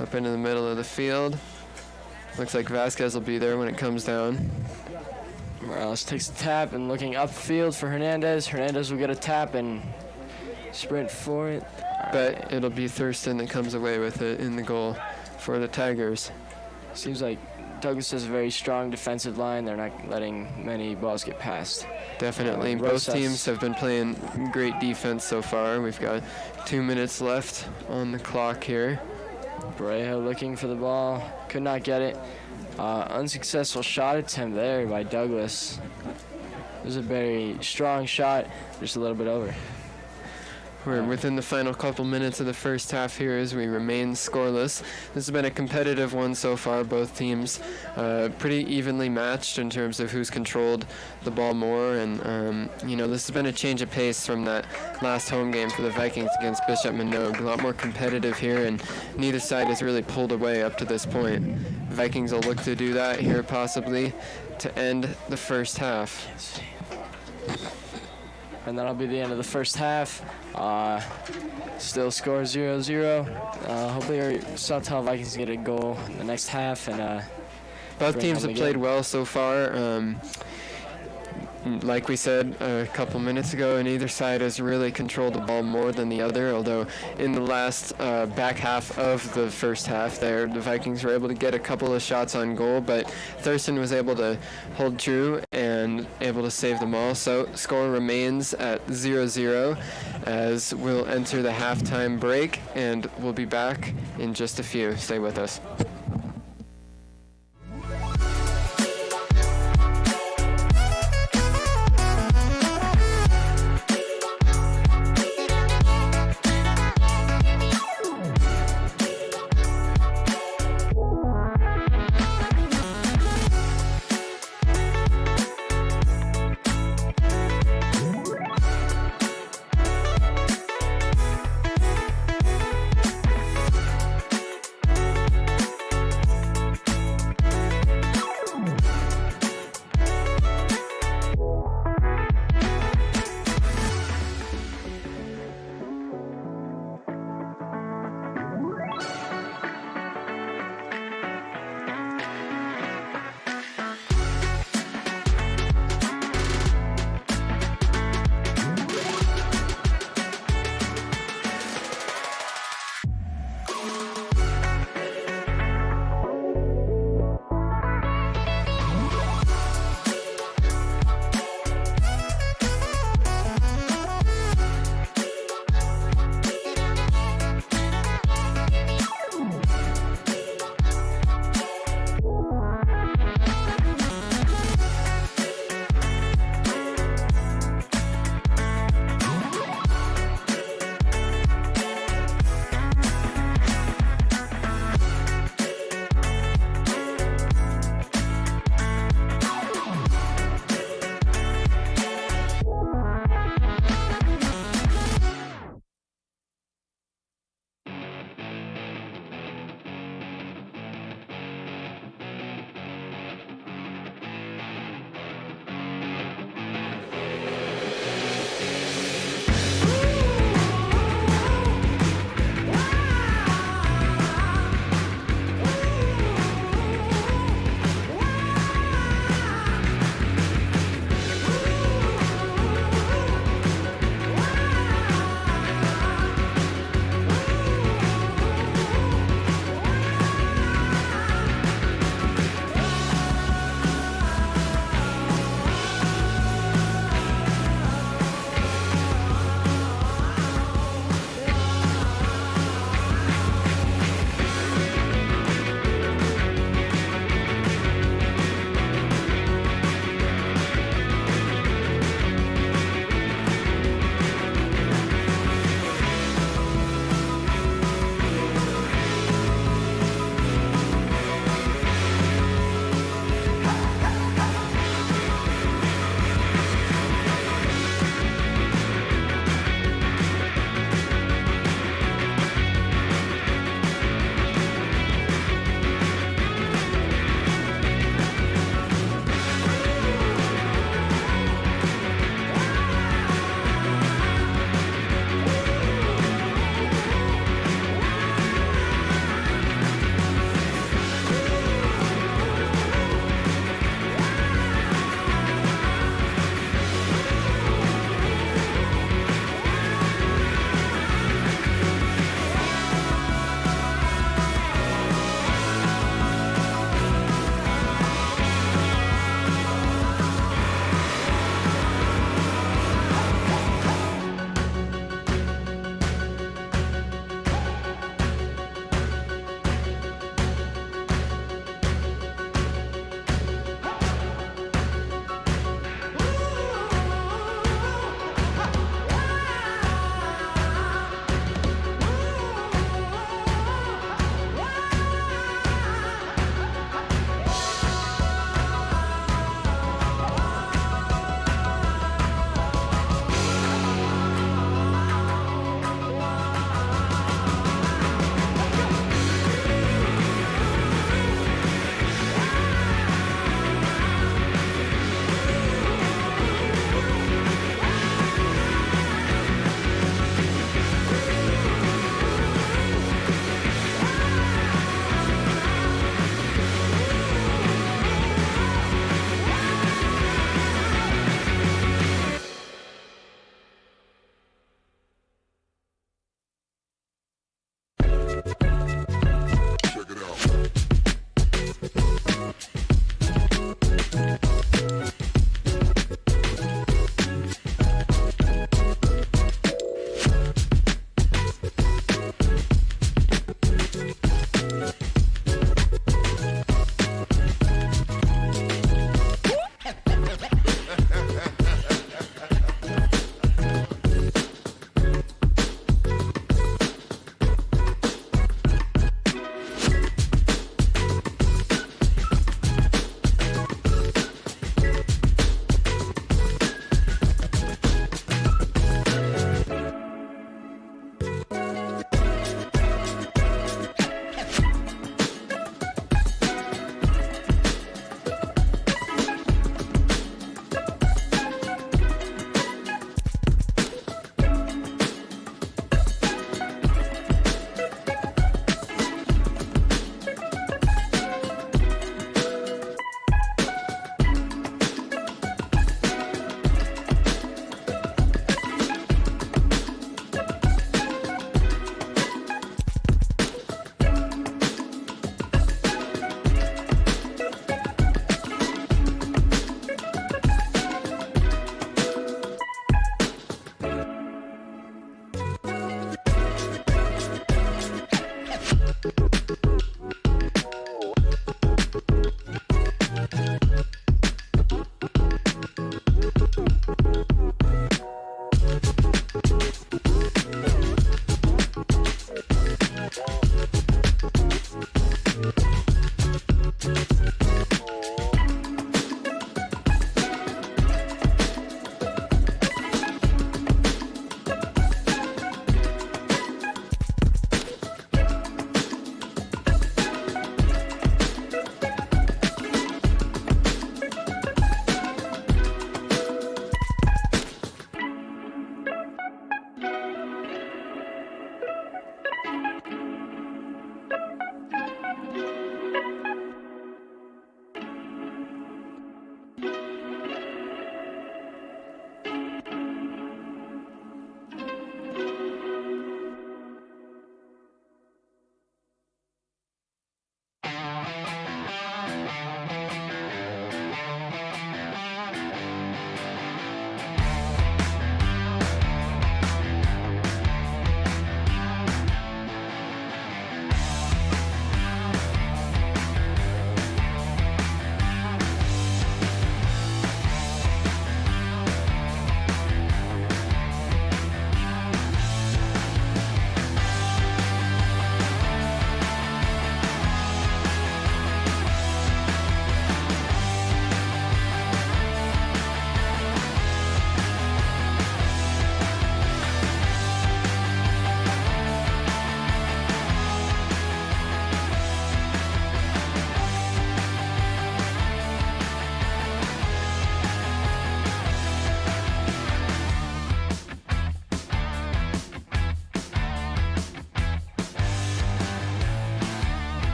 S1: up into the middle of the field. Looks like Vasquez will be there when it comes down.
S3: Morales takes the tap and looking upfield for Hernandez. Hernandez will get a tap and sprint for it.
S1: But it'll be Thurston that comes away with it in the goal for the Tigers.
S3: Seems like Douglas has a very strong defensive line. They're not letting many balls get past.
S1: Definitely. Both teams have been playing great defense so far. We've got 2 minutes left on the clock here.
S3: Barreo looking for the ball. Could not get it. Unsuccessful shot attempt there by Douglas. It was a very strong shot, just a little bit over.
S1: We're within the final couple minutes of the first half here as we remain scoreless. This has been a competitive one so far. Both teams pretty evenly matched in terms of who's controlled the ball more. And, this has been a change of pace from that last home game for the Vikings against Bishop Manogue. A lot more competitive here, and neither side has really pulled away up to this point. Vikings will look to do that here possibly to end the first half.
S3: And that'll be the end of the first half. Still score 0-0. Hopefully our Tahoe Vikings get a goal in the next half. And
S1: both teams have played well so far. Like we said a couple minutes ago, and either side has really controlled the ball more than the other, although in the last back half of the first half there, the Vikings were able to get a couple of shots on goal, but Thurston was able to hold true and able to save them all. So score remains at 0-0 as we'll enter the halftime break, and we'll be back in just a few. Stay with us.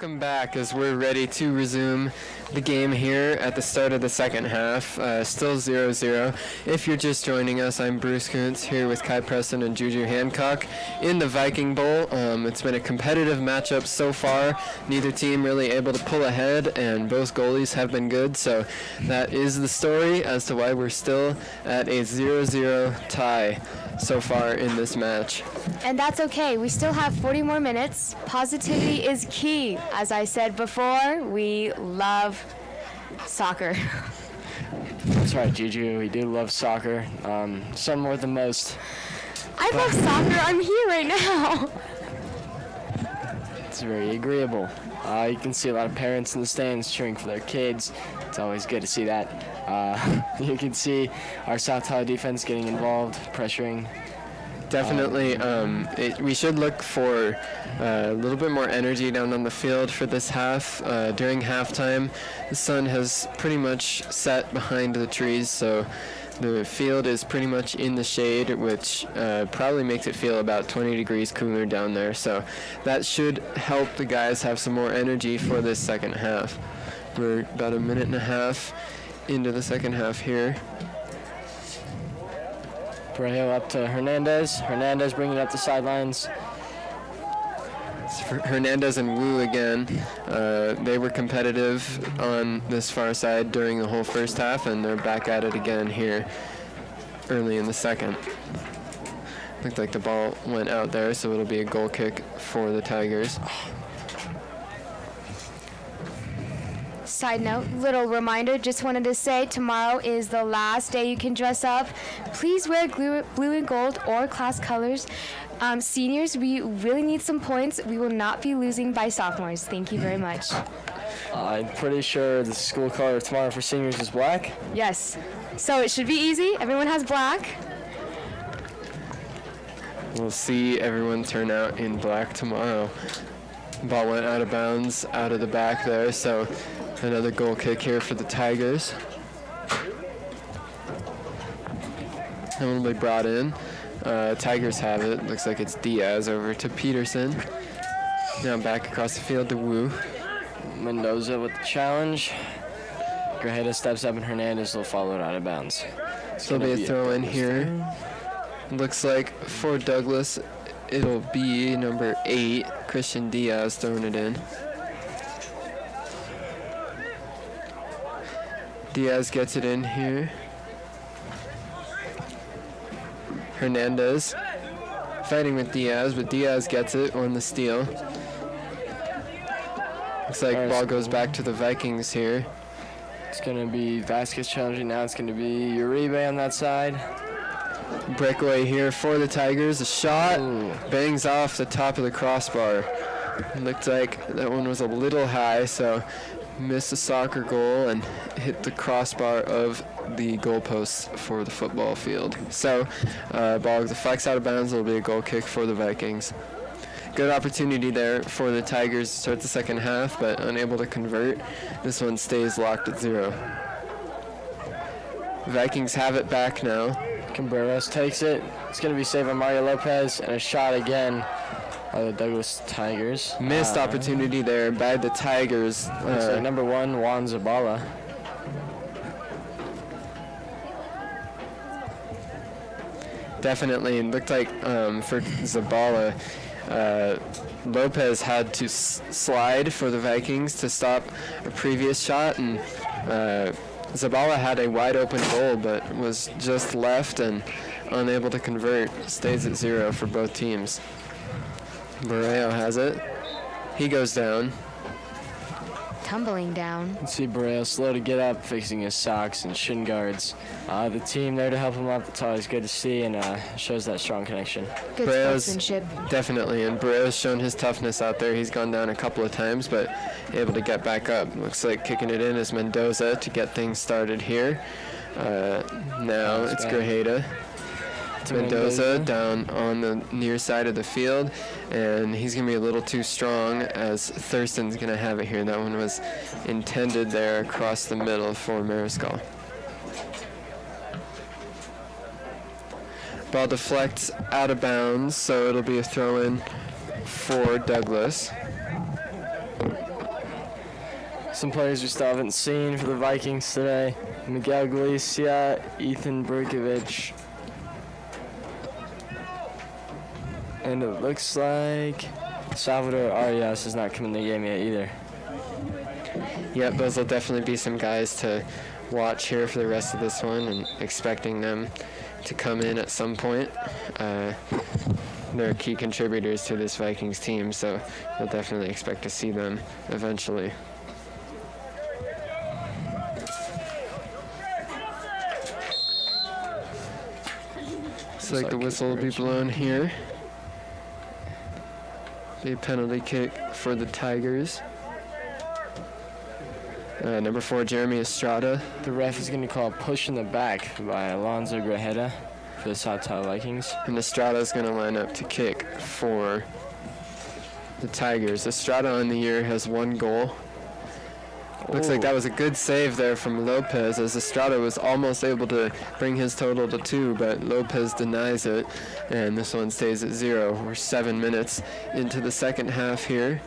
S1: Welcome back as we're ready to resume the game here at the start of the second half. Still 0-0. If you're just joining us, I'm Bruce Kuntz here with Kai Preston and Juju Hancock in the Viking Bowl. It's been a competitive matchup so far. Neither team really able to pull ahead, and both goalies have been good. So that is the story as to why we're still at a 0-0 tie so far in this match.
S2: And that's okay. We still have 40 more minutes. Positivity is key. As I said before, we love soccer.
S3: That's right, Juju. We do love soccer. Some more than most.
S2: I love soccer. I'm here right now.
S3: It's very agreeable. You can see a lot of parents in the stands cheering for their kids. It's always good to see that. You can see our South Tahoe defense getting involved, pressuring.
S1: Definitely, we should look for a little bit more energy down on the field for this half. During halftime, the sun has pretty much set behind the trees, so the field is pretty much in the shade, which probably makes it feel about 20 degrees cooler down there. So that should help the guys have some more energy for this second half. We're about a minute and a half into the second half here.
S3: Brejo up to Hernandez. Hernandez bringing up the sidelines.
S1: It's for Hernandez and Wu again. They were competitive on this far side during the whole first half, and they're back at it again here early in the second. Looked like the ball went out there, so it'll be a goal kick for the Tigers.
S2: Side note, little reminder, just wanted to say tomorrow is the last day you can dress up. Please wear blue and gold or class colors. Seniors, we really need some points. We will not be losing by sophomores. Thank you very much.
S3: I'm pretty sure the school color tomorrow for seniors is black.
S2: Yes. So it should be easy. Everyone has black.
S1: We'll see everyone turn out in black tomorrow. Ball went out of bounds out of the back there, so another goal kick here for the Tigers. And will be brought in. Tigers have it. Looks like it's Diaz over to Peterson. Now back across the field to Wu.
S3: Mendoza with the challenge. Grajeda steps up and Hernandez will follow it out of bounds.
S1: So there'll be a throw in here. Looks like for Douglas, it'll be number 8, Christian Diaz, throwing it in. Diaz gets it in here. Hernandez fighting with Diaz, but Diaz gets it on the steal. Looks like ball goes back to the Vikings here.
S3: It's going to be Vasquez challenging now. It's going to be Uribe on that side.
S1: Breakaway here for the Tigers. A shot bangs off the top of the crossbar. It looked like that one was a little high, so missed a soccer goal and hit the crossbar of the goalposts for the football field. So ball deflects out of bounds. It'll be a goal kick for the Vikings. Good opportunity there for the Tigers to start the second half, but unable to convert. This one stays locked at 0. Vikings have it back now.
S3: Cambreros takes it. It's going to be saved by Mario Lopez, and a shot again by the Douglas Tigers.
S1: Missed opportunity there by the Tigers.
S3: Looks like number 1, Juan Zabala.
S1: Definitely, it looked like for Zabala, Lopez had to slide for the Vikings to stop a previous shot, and Zabala had a wide open goal but was just left and unable to convert. Stays at 0 for both teams. Borreo has it. He goes down.
S2: Tumbling down.
S3: You see Borreo slow to get up, fixing his socks and shin guards. The team there to help him up. It's always good to see, and shows that strong connection.
S2: Good sportsmanship.
S1: Definitely, and Borreo's shown his toughness out there. He's gone down a couple of times, but able to get back up. Looks like kicking it in is Mendoza to get things started here. Now it's Grajeda. Mendoza down on the near side of the field, and he's going to be a little too strong as Thurston's going to have it here. That one was intended there across the middle for Mariscal. Ball deflects out of bounds, so it'll be a throw-in for Douglas.
S3: Some players we still haven't seen for the Vikings today. Miguel Galicia, Ethan Burkovich. And it looks like Salvador Arias is not coming to the game yet either.
S1: Yep, those will definitely be some guys to watch here for the rest of this one, and expecting them to come in at some point. They're key contributors to this Vikings team, so you'll definitely expect to see them eventually. Looks like the whistle will be blown here. Be a penalty kick for the Tigers. Number 4, Jeremy Estrada.
S3: The ref is going to call a push in the back by Alonso Grajeda for the South Tahoe Vikings.
S1: And Estrada is going to line up to kick for the Tigers. Estrada on the year has 1 goal. Looks like that was a good save there from Lopez, as Estrada was almost able to bring his total to 2, but Lopez denies it, and this one stays at 0. We're 7 minutes into the second half here.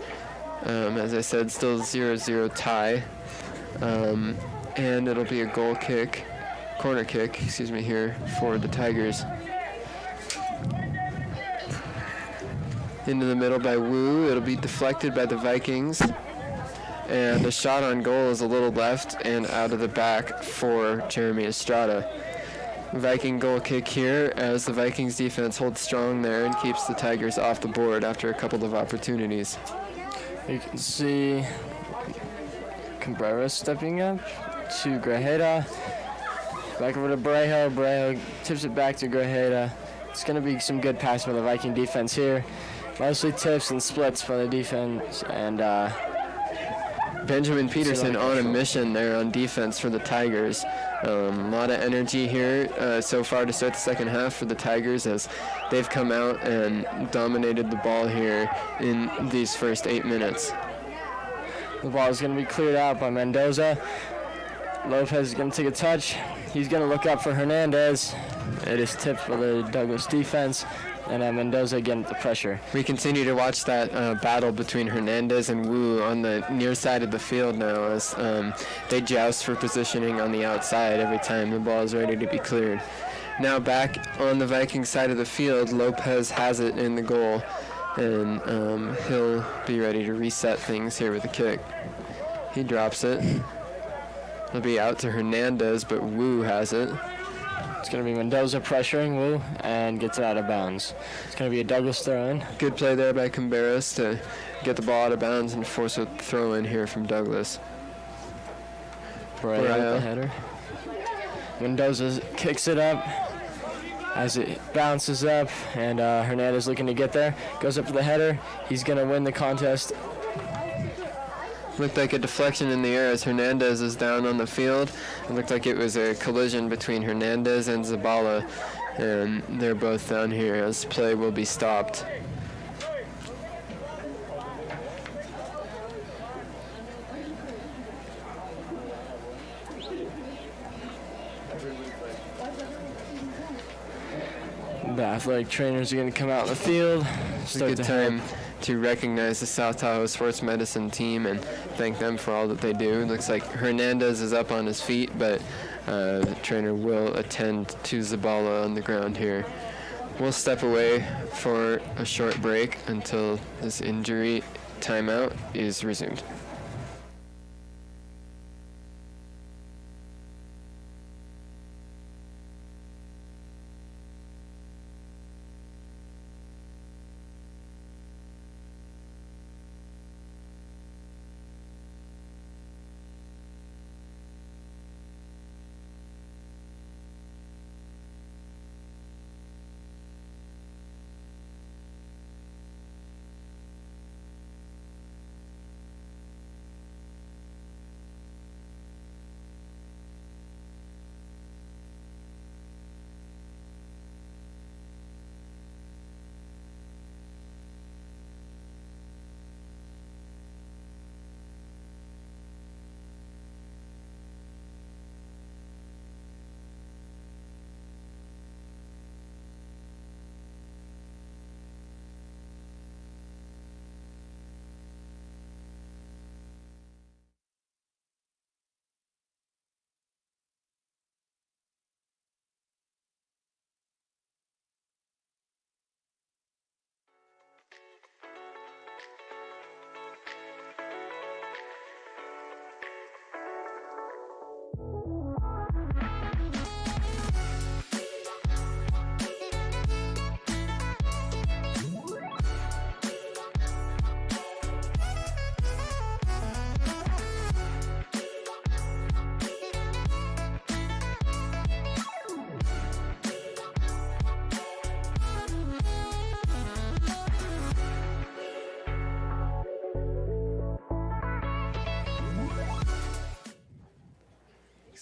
S1: As I said, still 0-0 tie. And it'll be a corner kick, here for the Tigers. Into the middle by Wu. It'll be deflected by the Vikings. And the shot on goal is a little left and out of the back for Jeremy Estrada. Viking goal kick here, as the Vikings defense holds strong there and keeps the Tigers off the board after a couple of opportunities.
S3: You can see Cabrera stepping up to Grajeda. Back over to Brejo. Brejo tips it back to Grajeda. It's going to be some good pass by the Viking defense here. Mostly tips and splits by the defense. And
S1: Benjamin Peterson on a mission there on defense for the Tigers. A lot of energy here so far to start the second half for the Tigers, as they've come out and dominated the ball here in these first 8 minutes.
S3: The ball is going to be cleared out by Mendoza. Lopez is going to take a touch. He's going to look up for Hernandez. It is tipped by the Douglas defense. And Mendoza again with the pressure.
S1: We continue to watch that battle between Hernandez and Wu on the near side of the field now, as they joust for positioning on the outside every time the ball is ready to be cleared. Now back on the Viking side of the field, Lopez has it in the goal, and he'll be ready to reset things here with a kick. He drops it. It'll be out to Hernandez, but Wu has it.
S3: It's going to be Mendoza pressuring Wu and gets it out of bounds. It's going to be a Douglas throw-in.
S1: Good play there by Camberas to get the ball out of bounds and force a throw-in here from Douglas.
S3: Brejo with the header. Mendoza kicks it up as it bounces up, and Hernandez looking to get there. Goes up for the header. He's going to win the contest.
S1: Looked like a deflection in the air as Hernandez is down on the field. It looked like it was a collision between Hernandez and Zabala, and they're both down here as play will be stopped.
S3: The athletic trainers are going to come out in the field.
S1: It's a good time to recognize the South Tahoe Sports Medicine team and thank them for all that they do. It looks like Hernandez is up on his feet, but the trainer will attend to Zabala on the ground here. We'll step away for a short break until this injury timeout is resumed.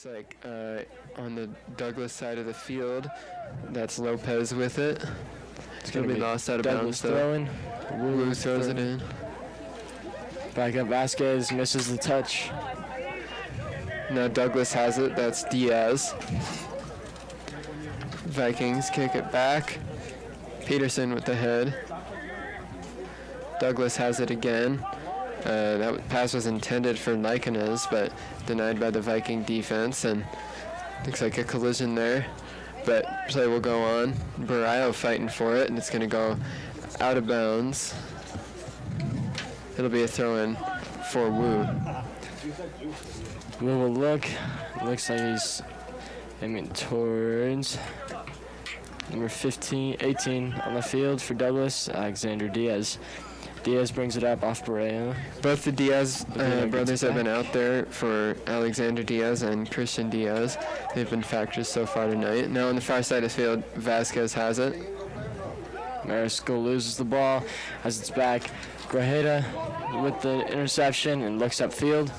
S1: Looks like on the Douglas side of the field, that's Lopez with it. It's going to be lost out of
S3: Douglas
S1: bounds, though.
S3: throwing.
S1: Wu throws it in.
S3: Back up Vasquez, misses the touch.
S1: Now Douglas has it. That's Diaz. Vikings kick it back. Peterson with the head. Douglas has it again. That pass was intended for Lycanes, but denied by the Viking defense, and looks like a collision there. But play will go on. Barrio fighting for it, and it's going to go out of bounds. It'll be a throw-in for Wu.
S3: Wu will look. Looks like he's aiming towards number 18 on the field for Douglas, Alexander Diaz. Diaz brings it up off Barrio.
S1: Both the Diaz brothers have been out there for Alexander Diaz and Christian Diaz. They've been factors so far tonight. Now on the far side of the field, Vasquez has it.
S3: Mariscal loses the ball as it's back. Grajeda with the interception and looks upfield.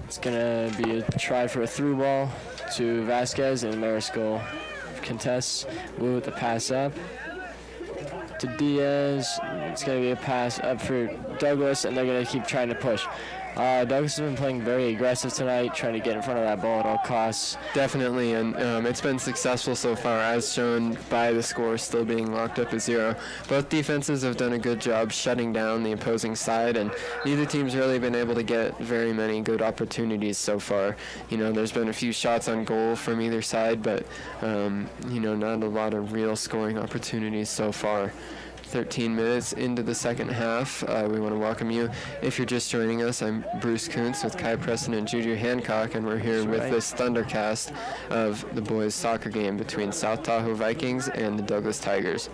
S3: It's going to be a try for a through ball to Vasquez, and Mariscal contests. Wu with the pass up to Diaz. It's going to be a pass up for Douglas, and they're going to keep trying to push. Douglas has been playing very aggressive tonight, trying to get in front of that ball at all costs.
S1: Definitely, and it's been successful so far, as shown by the score still being locked up at 0. Both defenses have done a good job shutting down the opposing side, and neither team's really been able to get very many good opportunities so far. You know, there's been a few shots on goal from either side, but, not a lot of real scoring opportunities so far. 13 minutes into the second half. We want to welcome you. If you're just joining us, I'm Bruce Kuntz with Kai Preston and Juju Hancock, and we're here with this Thundercast of the boys' soccer game between South Tahoe Vikings and the Douglas Tigers.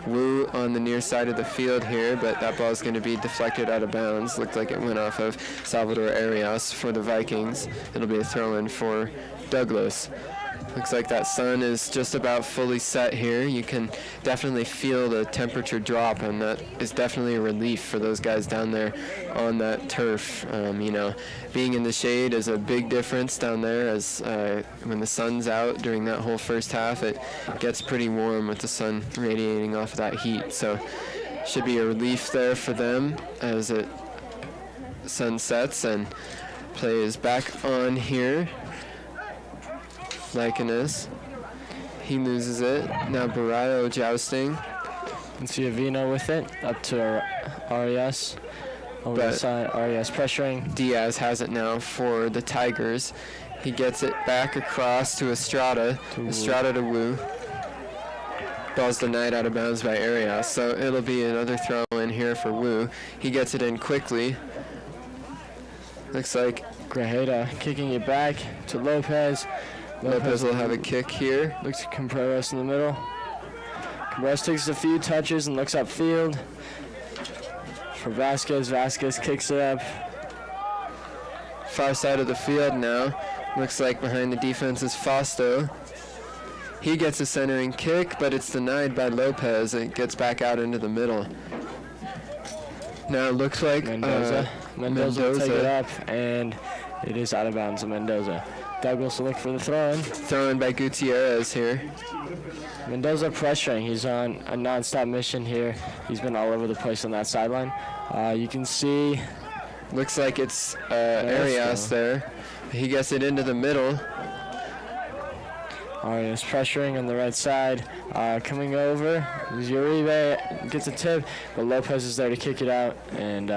S1: Wu on the near side of the field here, but that ball is going to be deflected out of bounds. Looked like it went off of Salvador Arias for the Vikings. It'll be a throw-in for Douglas. Looks like that sun is just about fully set here. You can definitely feel the temperature drop, and that is definitely a relief for those guys down there on that turf. Being in the shade is a big difference down there, as when the sun's out during that whole first half, it gets pretty warm with the sun radiating off of that heat. So should be a relief there for them as it sunsets, and play is back on here. Lycanes. He loses it. Now Barrio jousting.
S3: And Ciavino with it. Up to Arias. Over the side, Arias pressuring.
S1: Diaz has it now for the Tigers. He gets it back across to Estrada. Estrada to Wu. Ball's denied out of bounds by Arias. So it'll be another throw in here for Wu. He gets it in quickly. Looks like
S3: Grajeda kicking it back to Lopez.
S1: Lopez will have a kick here.
S3: Looks at Contreras in the middle. Contreras takes a few touches and looks upfield for Vasquez. Vasquez kicks it up.
S1: Far side of the field now. Looks like behind the defense is Fausto. He gets a centering kick, but it's denied by Lopez. It gets back out into the middle. Now it looks like
S3: Mendoza will take it up, and it is out of bounds of Mendoza. Douglas will look for the throw-in.
S1: Thrown by Gutierrez here.
S3: Mendoza pressuring. He's on a non-stop mission here. He's been all over the place on that sideline. You can see...
S1: Looks like it's Arias there. He gets it into the middle.
S3: Arias pressuring on the right side. Coming over. Uribe gets a tip, but Lopez is there to kick it out and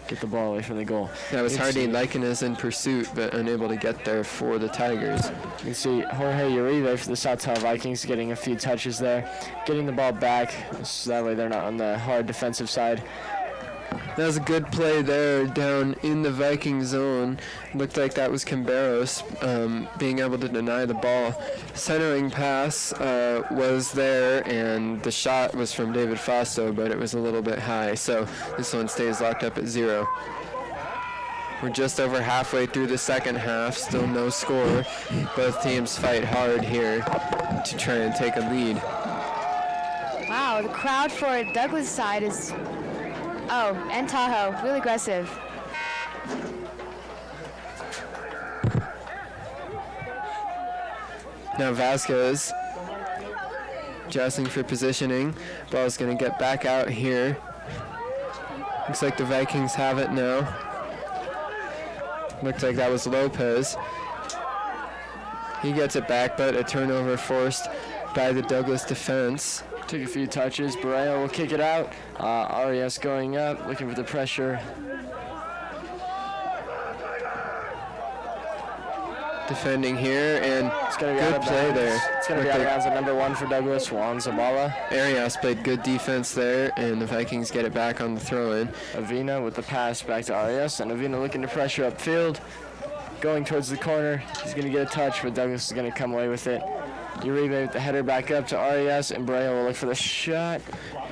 S3: get the ball away from the goal.
S1: That was Hardy Lycanes in pursuit, but unable to get there for the Tigers.
S3: You can see Jorge Uribe for the South Tahoe Vikings getting a few touches there, getting the ball back, so that way they're not on the hard defensive side.
S1: That was a good play there down in the Viking zone. Looked like that was Camberos being able to deny the ball. Centering pass was there, and the shot was from David Fausto, but it was a little bit high. So this one stays locked up at 0. We're just over halfway through the second half. Still no score. Both teams fight hard here to try and take a lead.
S2: Wow, the crowd for Douglas' side is... Oh, and Tahoe, really aggressive.
S1: Now Vasquez adjusting for positioning. Ball's going to get back out here. Looks like the Vikings have it now. Looked like that was Lopez. He gets it back, but a turnover forced by the Douglas defense.
S3: Took a few touches. Barreo will kick it out. Arias going up, looking for the pressure.
S1: Defending here, and
S3: It's going to be
S1: good
S3: out of
S1: play
S3: bounds.
S1: there.
S3: It's going to be out of bounds at number 1 for Douglas, Juan Zabala.
S1: Arias played good defense there, and the Vikings get it back on the throw-in.
S3: Avina with the pass back to Arias, and Avina looking to pressure upfield. Going towards the corner. He's going to get a touch, but Douglas is going to come away with it. Uribe with the header back up to Arias, and Barreo will look for the shot.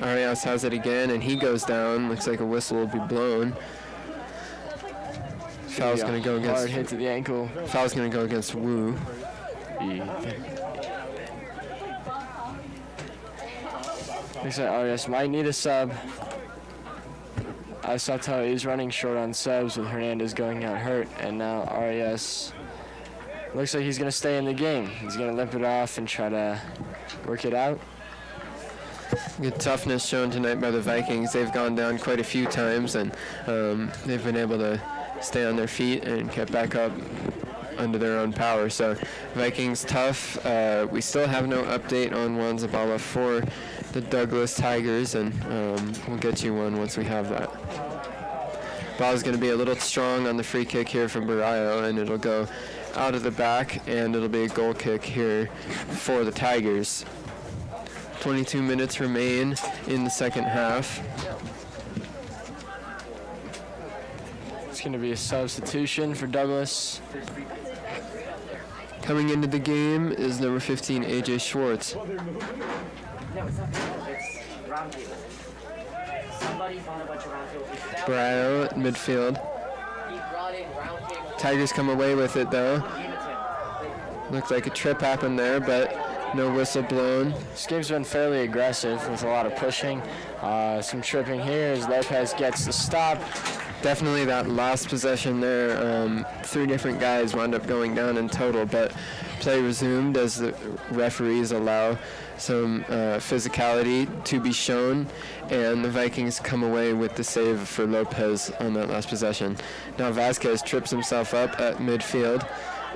S1: Arias has it again, and he goes down. Looks like a whistle will be blown. Foul's going to go
S3: Hard
S1: against.
S3: hit to the ankle.
S1: Foul's going to go against Wu.
S3: Looks like Arias might need a sub. I saw Tahoe is running short on subs with Hernandez going out hurt, and now Arias looks like he's going to stay in the game. He's going to limp it off and try to work it out.
S1: Good toughness shown tonight by the Vikings. They've gone down quite a few times, and they've been able to stay on their feet and get back up under their own power. So Vikings tough. We still have no update on Juan Zabala for the Douglas Tigers, and we'll get you one once we have that. Ball's going to be a little strong on the free kick here from Barreo, and it'll go out of the back, and it'll be a goal kick here for the Tigers. 22 minutes remain in the second half.
S3: It's going to be a substitution for Douglas.
S1: Coming into the game is number 15, AJ Schwartz.
S4: No, it's not that. It's round table. Somebody found a bunch of round table pieces.
S1: Barreo at midfield.
S4: He brought in round table.
S1: Tigers come away with it though.
S4: Gave it to him.
S1: Looks like a trip happened there, but no whistle blown.
S3: This game's been fairly aggressive with a lot of pushing. Some tripping here as Lopez gets the stop.
S1: Definitely that last possession there. 3 different guys wound up going down in total, but play resumed as the referees allow some physicality to be shown, and the Vikings come away with the save for Lopez on that last possession. Now Vasquez trips himself up at midfield,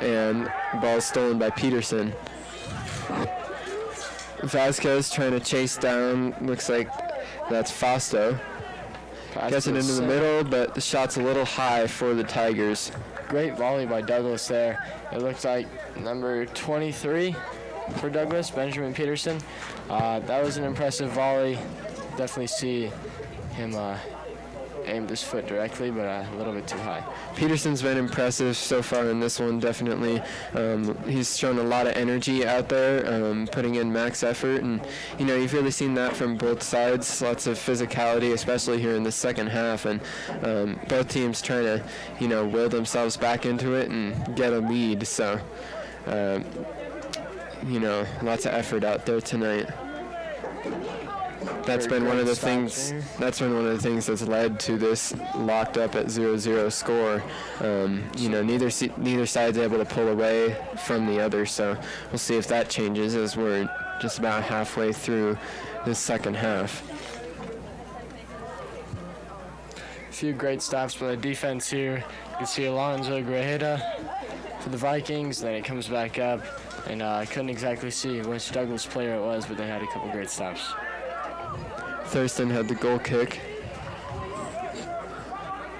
S1: and the ball is stolen by Peterson. Vasquez trying to chase down, looks like that's Fausto. Gets it into the middle, but the shot's a little high for the Tigers.
S3: Great volley by Douglas there. It looks like number 23 for Douglas, Benjamin Peterson. That was an impressive volley. Definitely see him aim this foot directly, but a little bit too high.
S1: Peterson's been impressive so far in this one, definitely. He's shown a lot of energy out there, putting in max effort, and you've really seen that from both sides. Lots of physicality, especially here in the second half, and both teams trying to will themselves back into it and get a lead. So lots of effort out there tonight. That's been one of the things. That's been one of the things that's led to this locked up at 0-0 score. Neither side's able to pull away from the other. So we'll see if that changes as we're just about halfway through this second half.
S3: A few great stops by the defense here. You can see Alonzo Grajeda for the Vikings. Then it comes back up, and I couldn't exactly see which Douglas player it was, but they had a couple great stops.
S1: Thurston had the goal kick.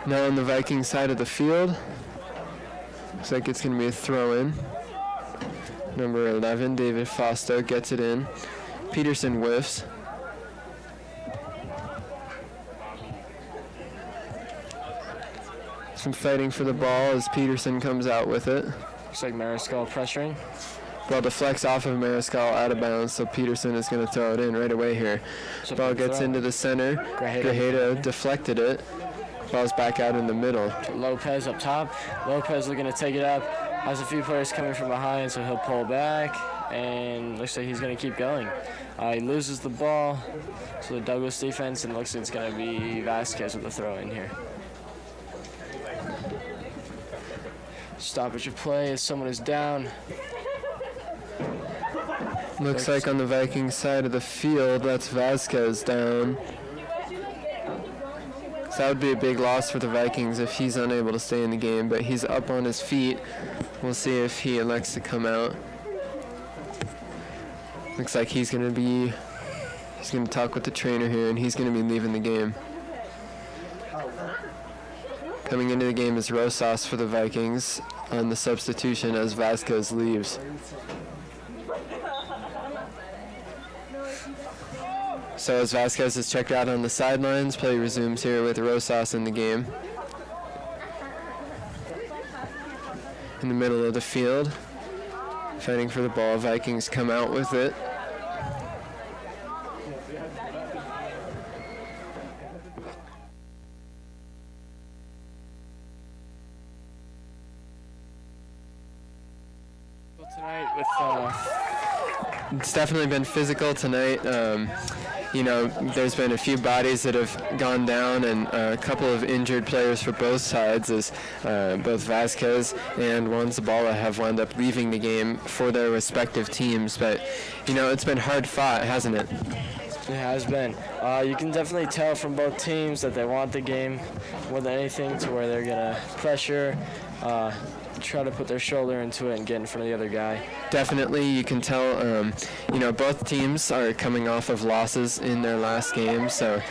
S1: Now on the Viking side of the field. Looks like it's going to be a throw-in. Number 11, David Fausto, gets it in. Peterson whiffs. Some fighting for the ball as Peterson comes out with it.
S3: Looks like Mariscal pressuring.
S1: Ball deflects off of Mariscal out of bounds, so Peterson is going to throw it in right away here. Ball gets into the center. Grajeda deflected it. Ball's back out in the middle.
S3: Lopez up top. Lopez looking to take it up. Has a few players coming from behind, so he'll pull back. And looks like he's going to keep going. He loses the ball. So the Douglas defense, and looks like it's going to be Vasquez with the throw in here. Stoppage of play as someone is down.
S1: Looks like on the Vikings side of the field, that's Vasquez down. So that would be a big loss for the Vikings if he's unable to stay in the game, but he's up on his feet. We'll see if he elects to come out. Looks like he's going to talk with the trainer here, and he's going to be leaving the game. Coming into the game is Rosas for the Vikings on the substitution as Vasquez leaves. So as Vasquez is checked out on the sidelines, play resumes here with Rosas in the game. In the middle of the field, fighting for the ball, Vikings come out with it.
S3: Tonight with
S1: It's definitely been physical tonight. There's been a few bodies that have gone down and a couple of injured players for both sides as both Vasquez and Juan Zabala have wound up leaving the game for their respective teams. But, it's been hard fought, hasn't it?
S3: It has been. You can definitely tell from both teams that they want the game more than anything, to where they're going to pressure, try to put their shoulder into it and get in front of the other guy.
S1: Definitely, you can tell, both teams are coming off of losses in their last game, so